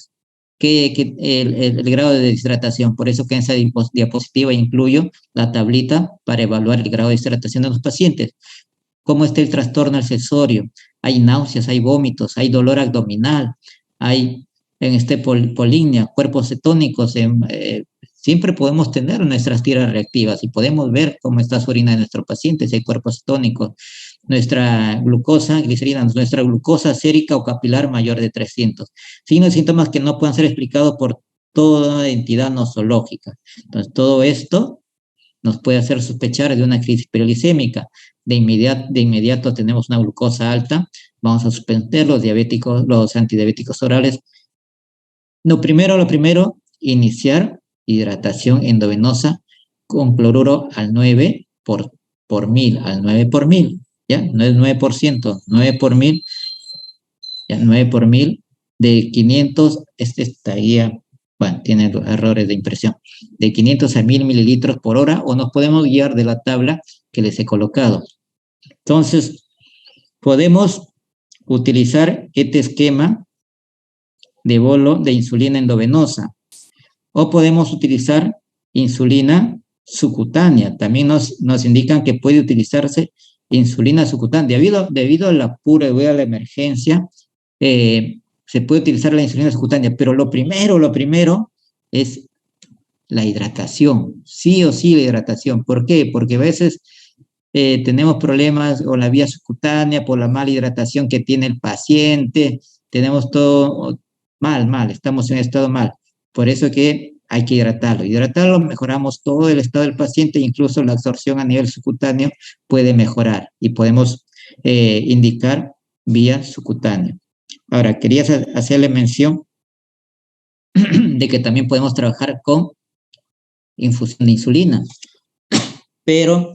S1: el grado de deshidratación. Por eso que en esa diapositiva incluyo la tablita para evaluar el grado de deshidratación de los pacientes. ¿Cómo está el trastorno accesorio? Hay náuseas, hay vómitos, hay dolor abdominal, hay polimnia, cuerpos cetónicos. Siempre podemos tener nuestras tiras reactivas y podemos ver cómo está su orina de nuestro paciente, si hay cuerpos cetónicos. Nuestra glucosa, glicerina, nuestra glucosa sérica o capilar mayor de 300. Signos y síntomas que no puedan ser explicados por toda entidad nosológica. Entonces, todo esto nos puede hacer sospechar de una crisis periglicémica. De inmediato tenemos una glucosa alta, vamos a suspender los antidiabéticos orales. Lo primero, iniciar hidratación endovenosa con cloruro al 9 por mil, al 9 por mil, ¿ya? No es 9%, 9 por mil, ya 9 por mil, de 500, estaría, bueno, tiene errores de impresión, de 500 a 1000 mililitros por hora, o nos podemos guiar de la tabla que les he colocado. Entonces, podemos utilizar este esquema de bolo de insulina endovenosa, o podemos utilizar insulina subcutánea. También nos indican que puede utilizarse insulina subcutánea. Debido al apuro y a la emergencia, se puede utilizar la insulina subcutánea, pero lo primero es la hidratación. Sí o sí la hidratación. ¿Por qué? Porque a veces tenemos problemas con la vía subcutánea por la mala hidratación que tiene el paciente. Tenemos todo mal, estamos en estado mal. Por eso que hay que hidratarlo. Hidratarlo, mejoramos todo el estado del paciente, incluso la absorción a nivel subcutáneo puede mejorar y podemos indicar vía subcutánea. Ahora, quería hacerle mención de que también podemos trabajar con infusión de insulina. Pero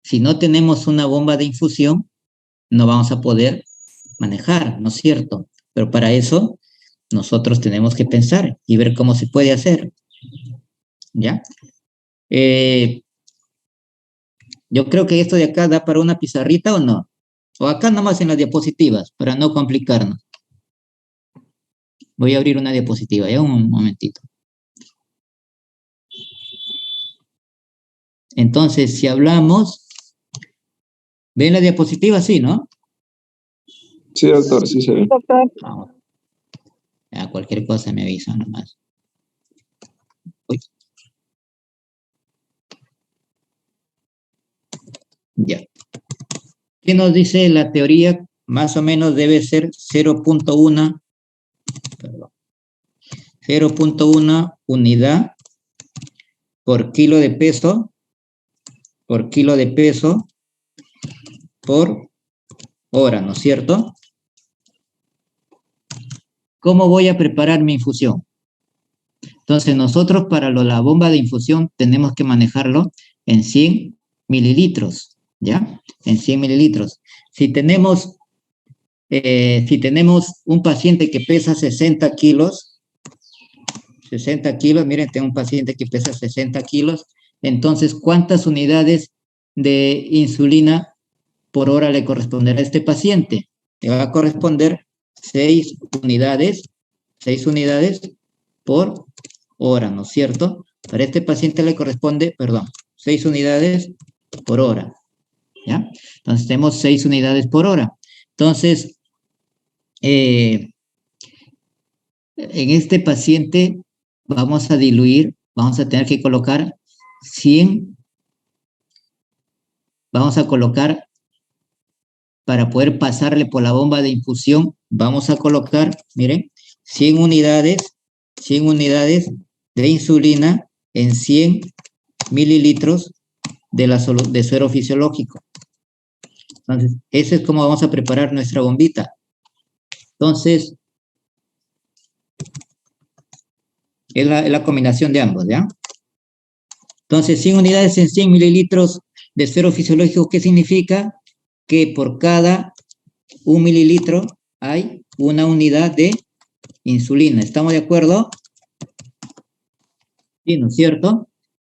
S1: si no tenemos una bomba de infusión, no vamos a poder manejar, ¿no es cierto? Pero para eso nosotros tenemos que pensar y ver cómo se puede hacer, ¿ya? Yo creo que esto de acá da para una pizarrita o no. O acá nomás en las diapositivas, para no complicarnos. Voy a abrir una diapositiva, ya un momentito. Entonces, si hablamos, ¿ven la diapositiva? Sí, ¿no?
S3: Sí, doctor, sí se ve.
S2: Doctor,
S1: Vamos. Ya, cualquier cosa me avisa nomás. Uy. Ya. ¿Qué nos dice la teoría? Más o menos debe ser 0.1, perdón, 0.1 unidad por kilo de peso, por hora, ¿no es cierto? ¿Cómo voy a preparar mi infusión? Entonces, nosotros para la bomba de infusión tenemos que manejarlo en 100 mililitros, ¿ya? En 100 mililitros. Si tenemos un paciente que pesa 60 kilos, miren, tengo un paciente que pesa 60 kilos, entonces, ¿cuántas unidades de insulina por hora le corresponderá a este paciente? Le va a corresponder 6 unidades por hora, ¿no es cierto? Para este paciente le corresponde, 6 unidades por hora, ¿ya? Entonces tenemos 6 unidades por hora. Entonces, en este paciente vamos a diluir, vamos a tener que colocar 100, vamos a colocar, para poder pasarle por la bomba de infusión, vamos a colocar, miren, 100 unidades de insulina en 100 mililitros de suero fisiológico. Entonces, ese es como vamos a preparar nuestra bombita. Entonces, es la combinación de ambos, ¿ya? Entonces, 100 unidades en 100 mililitros de suero fisiológico, ¿qué significa? Que por cada 1 mililitro hay una unidad de insulina. ¿Estamos de acuerdo? Sí, ¿no es cierto?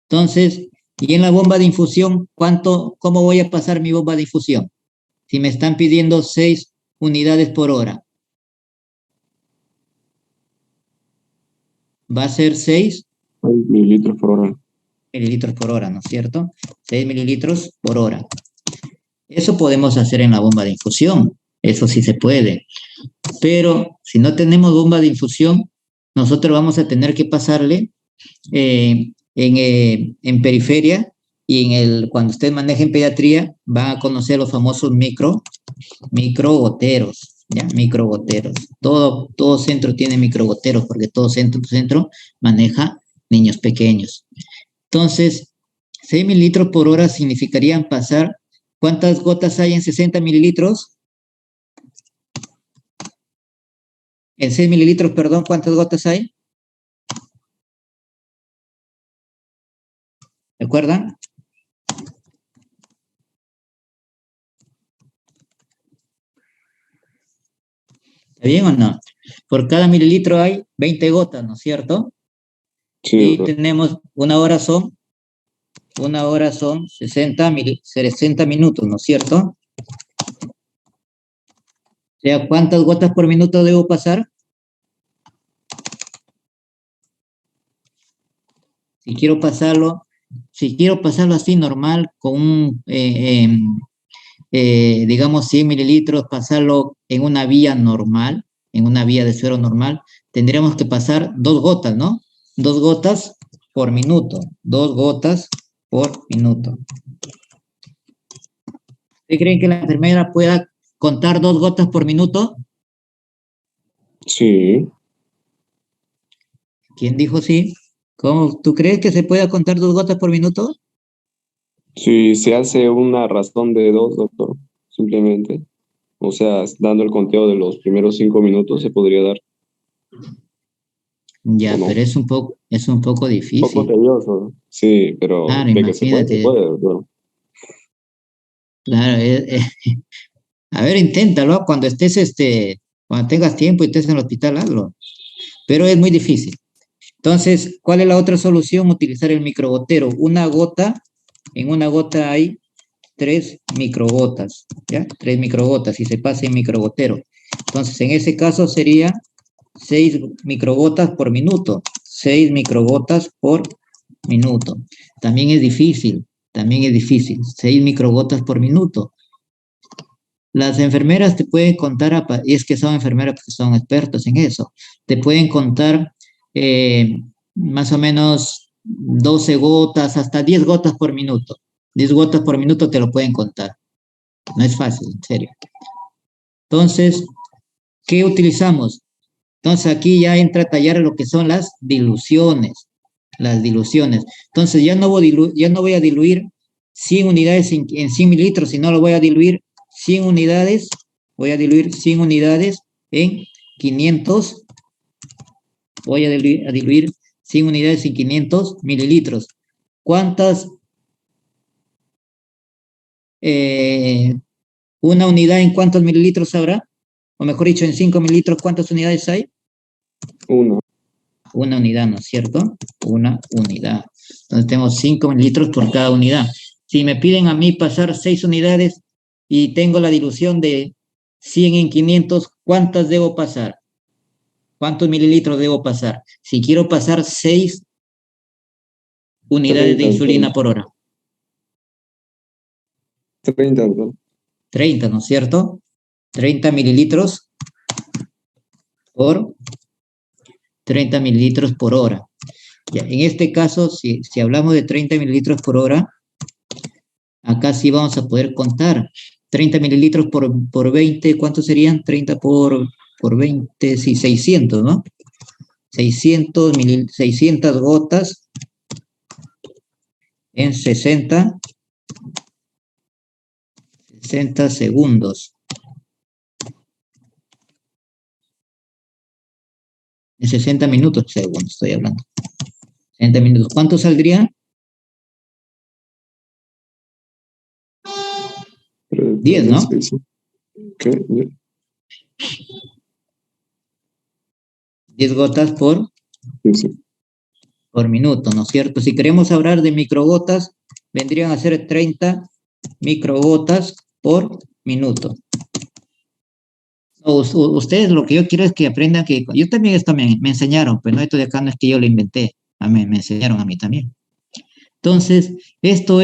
S1: Entonces, y en la bomba de infusión, ¿cómo voy a pasar mi bomba de infusión? Si me están pidiendo 6 unidades por hora. Va a ser 6
S3: mililitros por hora.
S1: mililitros por hora, ¿no es cierto? 6 mililitros por hora. Eso podemos hacer en la bomba de infusión, eso sí se puede. Pero si no tenemos bomba de infusión, nosotros vamos a tener que pasarle en periferia y cuando usted maneje en pediatría, va a conocer los famosos microgoteros, ¿ya? Microgoteros. Todo centro tiene microgoteros porque todo centro maneja niños pequeños. Entonces, 6 mililitros por hora significarían pasar, ¿cuántas gotas hay en 60 mililitros? En 6 mililitros, perdón, ¿cuántas gotas hay? ¿Recuerdan? ¿Está bien o no? Por cada mililitro hay 20 gotas, ¿no es cierto?
S3: Sí,
S1: Y
S3: doctor.
S1: tenemos una hora son 60 minutos, ¿no es cierto? O sea, ¿cuántas gotas por minuto debo pasar? Si quiero pasarlo así normal, con digamos 100 mililitros, pasarlo en una vía normal, en una vía de suero normal, tendríamos que pasar 2 gotas, ¿no? 2 gotas por minuto, 2 gotas por minuto. ¿Usted cree que la enfermera pueda contar 2 gotas por minuto?
S3: Sí,
S1: ¿Quién dijo sí? ¿Cómo? ¿Tú crees que se pueda contar 2 gotas por minuto?
S3: si se hace una razón de 2, doctor, simplemente. O sea, dando el conteo de los primeros 5 minutos se podría dar.
S1: Ya,
S3: ¿o no?
S1: pero es un poco
S3: Un
S1: difícil.
S3: poco tedioso, ¿no? Sí, pero
S1: Claro,
S3: de que se
S1: imagínate.
S3: puede, bueno.
S1: Claro, a ver, inténtalo cuando estés, cuando tengas tiempo y estés en el hospital, hazlo. Pero es muy difícil. Entonces, ¿cuál es la otra solución? Utilizar el microgotero. En una gota hay 3 microgotas, ¿ya? 3 microgotas y se pasa en microgotero. Entonces, en ese caso sería 6 microgotas por minuto. 6 microgotas por minuto. También es difícil. 6 microgotas por minuto. Las enfermeras te pueden contar, y es que son enfermeras porque son expertos en eso, te pueden contar más o menos 12 gotas, hasta 10 gotas por minuto. 10 gotas por minuto te lo pueden contar. No es fácil, en serio. Entonces, ¿qué utilizamos? Entonces aquí ya entra a tallar lo que son las diluciones. Las diluciones. Entonces ya no voy a diluir 100 unidades en 100 mililitros, sino lo voy a diluir 100 unidades, voy a diluir 100 unidades en 500, voy a diluir 100 unidades en 500 mililitros. ¿Cuántas? Una unidad en cuántos mililitros habrá? O mejor dicho, en 5 mililitros, ¿cuántas unidades hay?
S3: Uno.
S1: Una unidad, ¿no es cierto? Una unidad. Entonces tengo 5 mililitros por cada unidad. Si me piden a mí pasar 6 unidades y tengo la dilución de 100 en 500, ¿cuántas debo pasar? ¿Cuántos mililitros debo pasar? Si quiero pasar 6 unidades de
S3: 30,
S1: insulina por hora.
S3: 30, ¿no?
S1: 30, ¿no es cierto? 30 mililitros por 30 mililitros por hora. Ya, en este caso, si hablamos de 30 mililitros por hora, acá sí vamos a poder contar. 30 mililitros por 20, ¿cuántos serían? 30 por 20, sí, 600, ¿no? 600 gotas en 60 segundos. En 60 minutos, segundos estoy hablando. 60 minutos. ¿Cuánto saldría? 10, ¿no?
S3: ¿Qué?
S1: 10 gotas por minuto, ¿no es cierto? Si queremos hablar de microgotas, vendrían a ser 30 microgotas por minuto. Ustedes lo que yo quiero es que aprendan que yo también esto me enseñaron, pues no, esto de acá no es que yo lo inventé, me enseñaron a mí también. Entonces, esto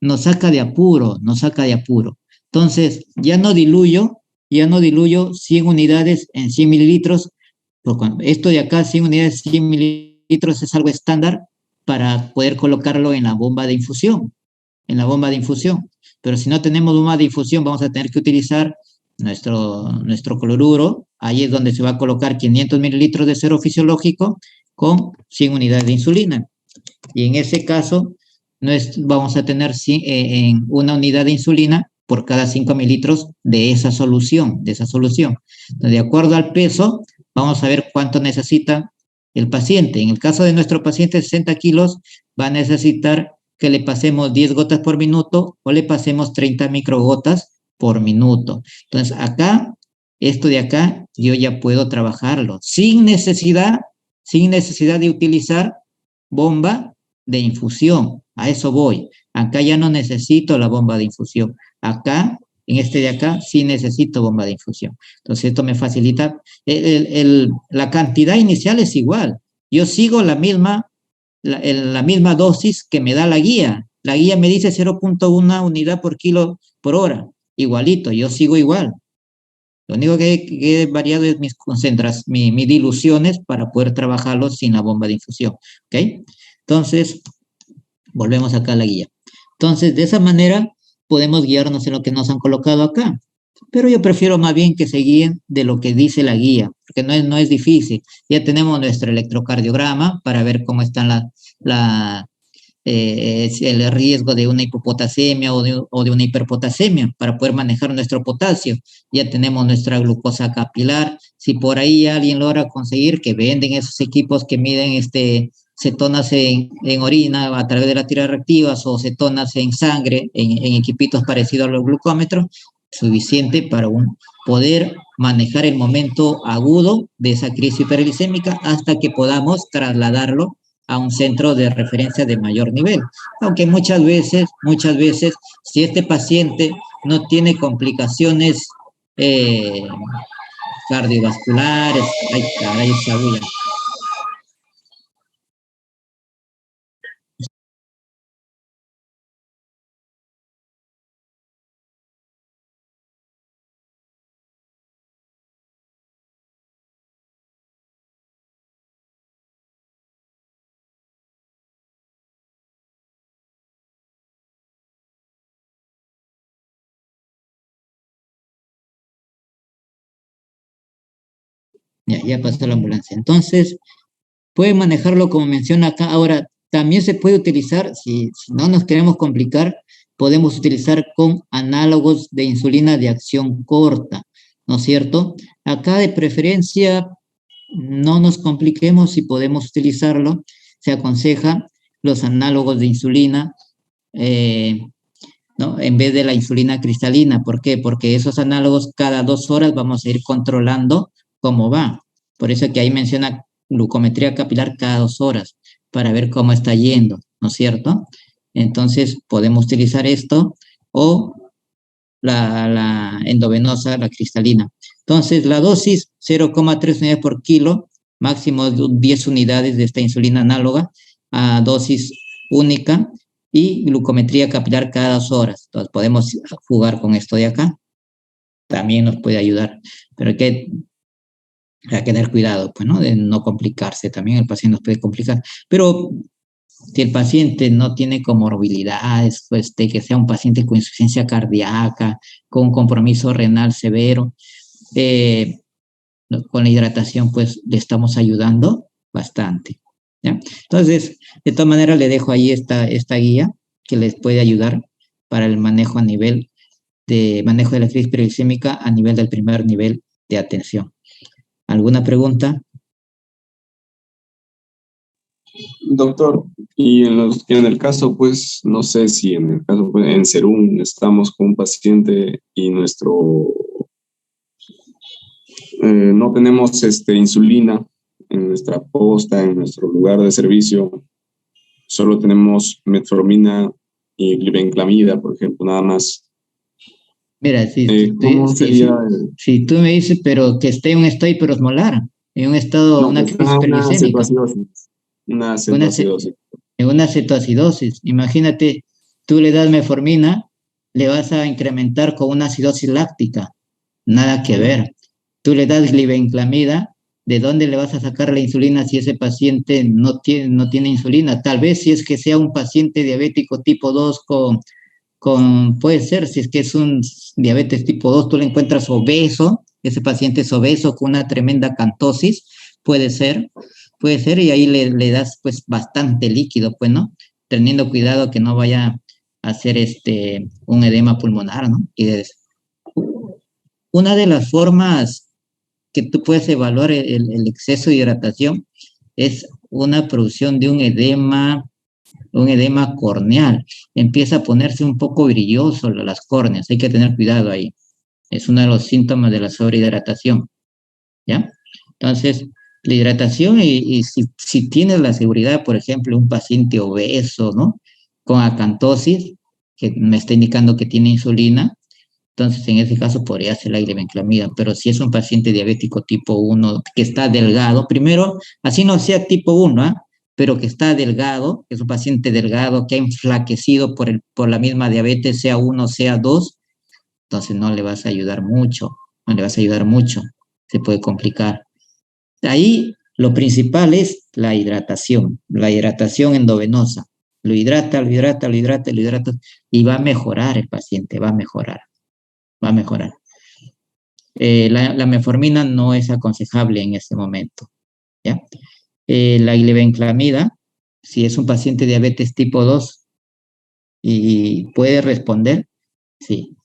S1: nos saca de apuro, nos saca de apuro. Entonces, ya no diluyo 100 unidades en 100 mililitros. Esto de acá, 100 unidades, 100 mililitros es algo estándar para poder colocarlo en la bomba de infusión, Pero si no tenemos bomba de infusión, vamos a tener que utilizar nuestro cloruro. Ahí es donde se va a colocar 500 mililitros de suero fisiológico con 100 unidades de insulina. Y en ese caso, vamos a tener en una unidad de insulina por cada 5 mililitros de esa solución. Entonces, de acuerdo al peso, vamos a ver cuánto necesita el paciente. En el caso de nuestro paciente de 60 kilos, va a necesitar que le pasemos 10 gotas por minuto o le pasemos 30 microgotas por minuto. Entonces, esto de acá, yo ya puedo trabajarlo sin necesidad de utilizar bomba de infusión. A eso voy. Acá ya no necesito la bomba de infusión. Acá, en este de acá, sí necesito bomba de infusión. Entonces, esto me facilita. La cantidad inicial es igual. Yo sigo la misma dosis que me da la guía. La guía me dice 0.1 unidad por kilo por hora. Igualito, yo sigo igual. Lo único que he variado es mis diluciones para poder trabajarlo sin la bomba de infusión. ¿Ok? Entonces, volvemos acá a la guía. Entonces, de esa manera podemos guiarnos en lo que nos han colocado acá. Pero yo prefiero más bien que se guíen de lo que dice la guía, porque no es difícil. Ya tenemos nuestro electrocardiograma para ver cómo están el riesgo de una hipopotasemia o de una hiperpotasemia para poder manejar nuestro potasio. Ya tenemos nuestra glucosa capilar. Si por ahí alguien logra conseguir que venden esos equipos que miden cetonas en orina a través de las tiras reactivas o cetonas en sangre, en equipitos parecidos a los glucómetros, suficiente para poder manejar el momento agudo de esa crisis hiperglicémica hasta que podamos trasladarlo a un centro de referencia de mayor nivel. Aunque muchas veces, si este paciente no tiene complicaciones cardiovasculares, ay, caray, esa bulla. Ya pasó la ambulancia. Entonces, puede manejarlo como menciona acá. Ahora, también se puede utilizar, si no nos queremos complicar, podemos utilizar con análogos de insulina de acción corta, ¿no es cierto? Acá de preferencia, no nos compliquemos si podemos utilizarlo. Se aconseja los análogos de insulina, ¿no? En vez de la insulina cristalina. ¿Por qué? Porque esos análogos cada 2 horas vamos a ir controlando cómo va. Por eso que ahí menciona glucometría capilar cada 2 horas para ver cómo está yendo, ¿no es cierto? Entonces podemos utilizar esto o la endovenosa, la cristalina. Entonces la dosis 0,3 unidades por kilo, máximo 10 unidades de esta insulina análoga a dosis única y glucometría capilar cada 2 horas. Entonces podemos jugar con esto de acá. También nos puede ayudar, pero hay que tener cuidado, pues, ¿no? De no complicarse. También el paciente nos puede complicar. Pero si el paciente no tiene comorbilidades, pues de que sea un paciente con insuficiencia cardíaca, con compromiso renal severo, con la hidratación, pues le estamos ayudando bastante. ¿Ya? Entonces, de todas maneras, le dejo ahí esta guía que les puede ayudar para el manejo a nivel de manejo de la crisis periglicémica a nivel del primer nivel de atención. ¿Alguna pregunta?
S3: Doctor, y en el caso, pues, no sé si en el caso, pues, en Serum estamos con un paciente y no tenemos insulina en nuestra posta, en nuestro lugar de servicio, solo tenemos metformina y glibenclamida, por ejemplo, nada más.
S1: Mira,
S3: ¿Cómo sería
S1: si tú me dices, pero que esté en un estado hiperosmolar, en un estado, una crisis hiperglicémica.
S3: Una cetoacidosis.
S1: En una cetoacidosis. Imagínate, tú le das metformina, le vas a incrementar con una acidosis láctica. Nada que ver. Tú le das glibenclamida, ¿de dónde le vas a sacar la insulina si ese paciente no tiene insulina? Tal vez si es que sea un paciente diabético tipo 2 puede ser, si es que es un diabetes tipo 2, tú le encuentras obeso, ese paciente es obeso con una tremenda cantosis, puede ser, y ahí le das pues bastante líquido, pues, ¿no? Teniendo cuidado que no vaya a hacer un edema pulmonar, ¿no? Una de las formas que tú puedes evaluar el exceso de hidratación es una producción de un edema corneal. Empieza a ponerse un poco brilloso las córneas, hay que tener cuidado ahí. Es uno de los síntomas de la sobrehidratación, ¿ya? Entonces, la hidratación y si tienes la seguridad, por ejemplo, un paciente obeso, ¿no? Con acantosis, que me está indicando que tiene insulina, entonces en ese caso podría ser la glibenclamida, pero si es un paciente diabético tipo 1 que está delgado, primero, así no sea tipo 1, ¿ah? Pero que está delgado, que es un paciente delgado, que ha enflaquecido por la misma diabetes, sea 1, sea 2, entonces no le vas a ayudar mucho, se puede complicar. Ahí lo principal es la hidratación endovenosa. Lo hidrata, y va a mejorar el paciente, va a mejorar. La metformina no es aconsejable en este momento, ¿ya? La glibenclamida si es un paciente de diabetes tipo 2 y puede responder, sí.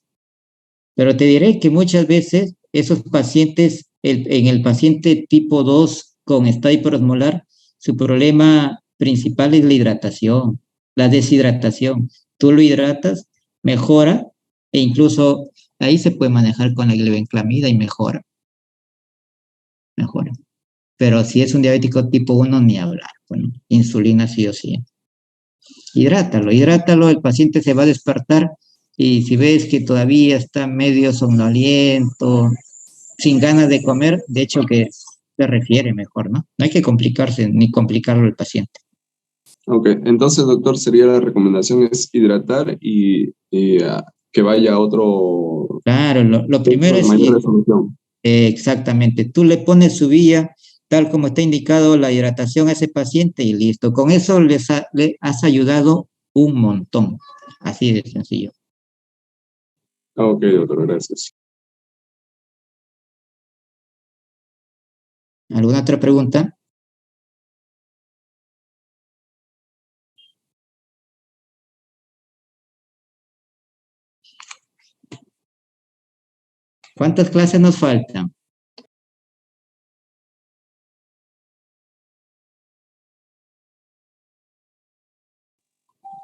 S1: Pero te diré que muchas veces esos pacientes, en el paciente tipo 2 con estado hiperosmolar, su problema principal es la hidratación, la deshidratación. Tú lo hidratas, mejora, e incluso ahí se puede manejar con la glibenclamida y mejora. Pero si es un diabético tipo 1, ni hablar. Bueno, insulina sí o sí. Hidrátalo, el paciente se va a despertar y si ves que todavía está medio somnoliento, sin ganas de comer, de hecho que se refiere mejor, ¿no? No hay que complicarse ni complicarlo al paciente.
S3: Ok, entonces, doctor, sería la recomendación es hidratar y que vaya a otro
S1: Claro, lo primero
S3: centro de
S1: es,
S3: mayor resolución.
S1: exactamente, tú le pones su vía, tal como está indicado la hidratación a ese paciente y listo. Con eso le has ayudado un montón. Así de sencillo.
S3: Ok, doctor, gracias.
S1: ¿Alguna otra pregunta? ¿Cuántas clases nos faltan?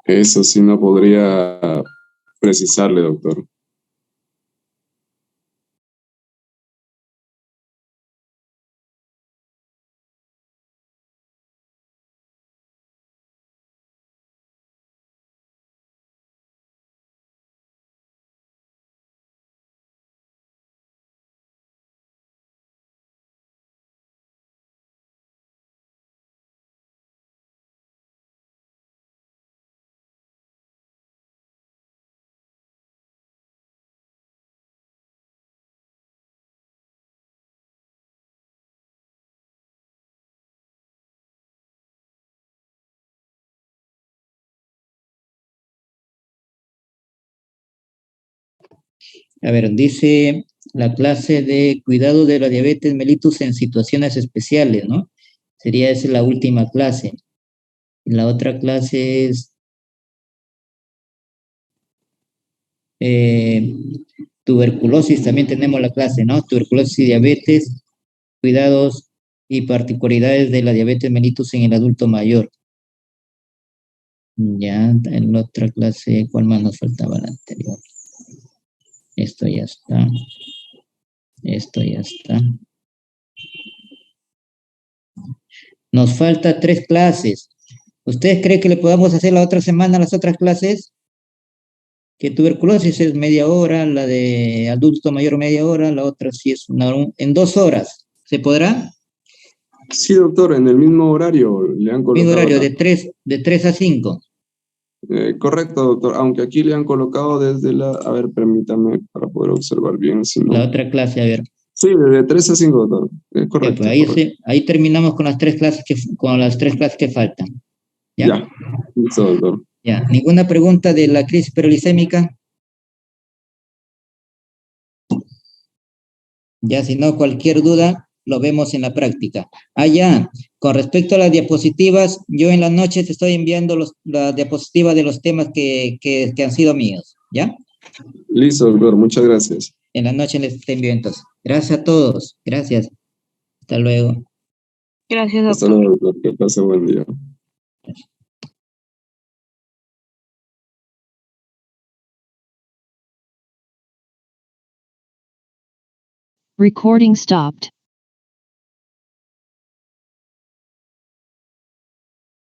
S3: Eso sí no podría precisarle, doctor.
S1: A ver, dice la clase de cuidado de la diabetes mellitus en situaciones especiales, ¿no? Sería esa la última clase. La otra clase es eh, tuberculosis, también tenemos la clase, ¿no? Tuberculosis y diabetes, cuidados y particularidades de la diabetes mellitus en el adulto mayor. Ya, en la otra clase, ¿cuál más nos faltaba la anterior? Esto ya está. Esto ya está. Nos falta 3 clases. ¿Ustedes creen que le podamos hacer la otra semana las otras clases? Que tuberculosis es media hora, la de adulto mayor media hora, la otra sí es en 2 horas. ¿Se podrá?
S3: Sí, doctor, en el mismo horario le han
S1: Mismo
S3: colocado
S1: horario,
S3: la...
S1: de 3 a 5.
S3: correcto, doctor, aunque aquí le han colocado desde la... A ver, permítame para poder observar bien, si
S1: La
S3: no...
S1: otra clase, a ver.
S3: Sí, de 3 a 5, doctor.
S1: Ya, pues
S3: Correcto,
S1: ahí,
S3: correcto.
S1: ahí terminamos con las 3 clases que faltan. ¿Ya?
S3: Ya, listo, doctor.
S1: Ya. ¿Ninguna pregunta de la crisis perolisémica? Ya, si no, cualquier duda, lo vemos en la práctica. Ah, ya, con respecto a las diapositivas, yo en la noche te estoy enviando las diapositivas de los temas que han sido míos, ¿ya?
S3: Listo, doctor, muchas gracias.
S1: En la noche les envío entonces. Gracias a todos, gracias. Hasta luego.
S2: Gracias,
S3: Hasta
S2: doctor.
S3: luego, doctor, que pase buen día.
S4: Recording stopped.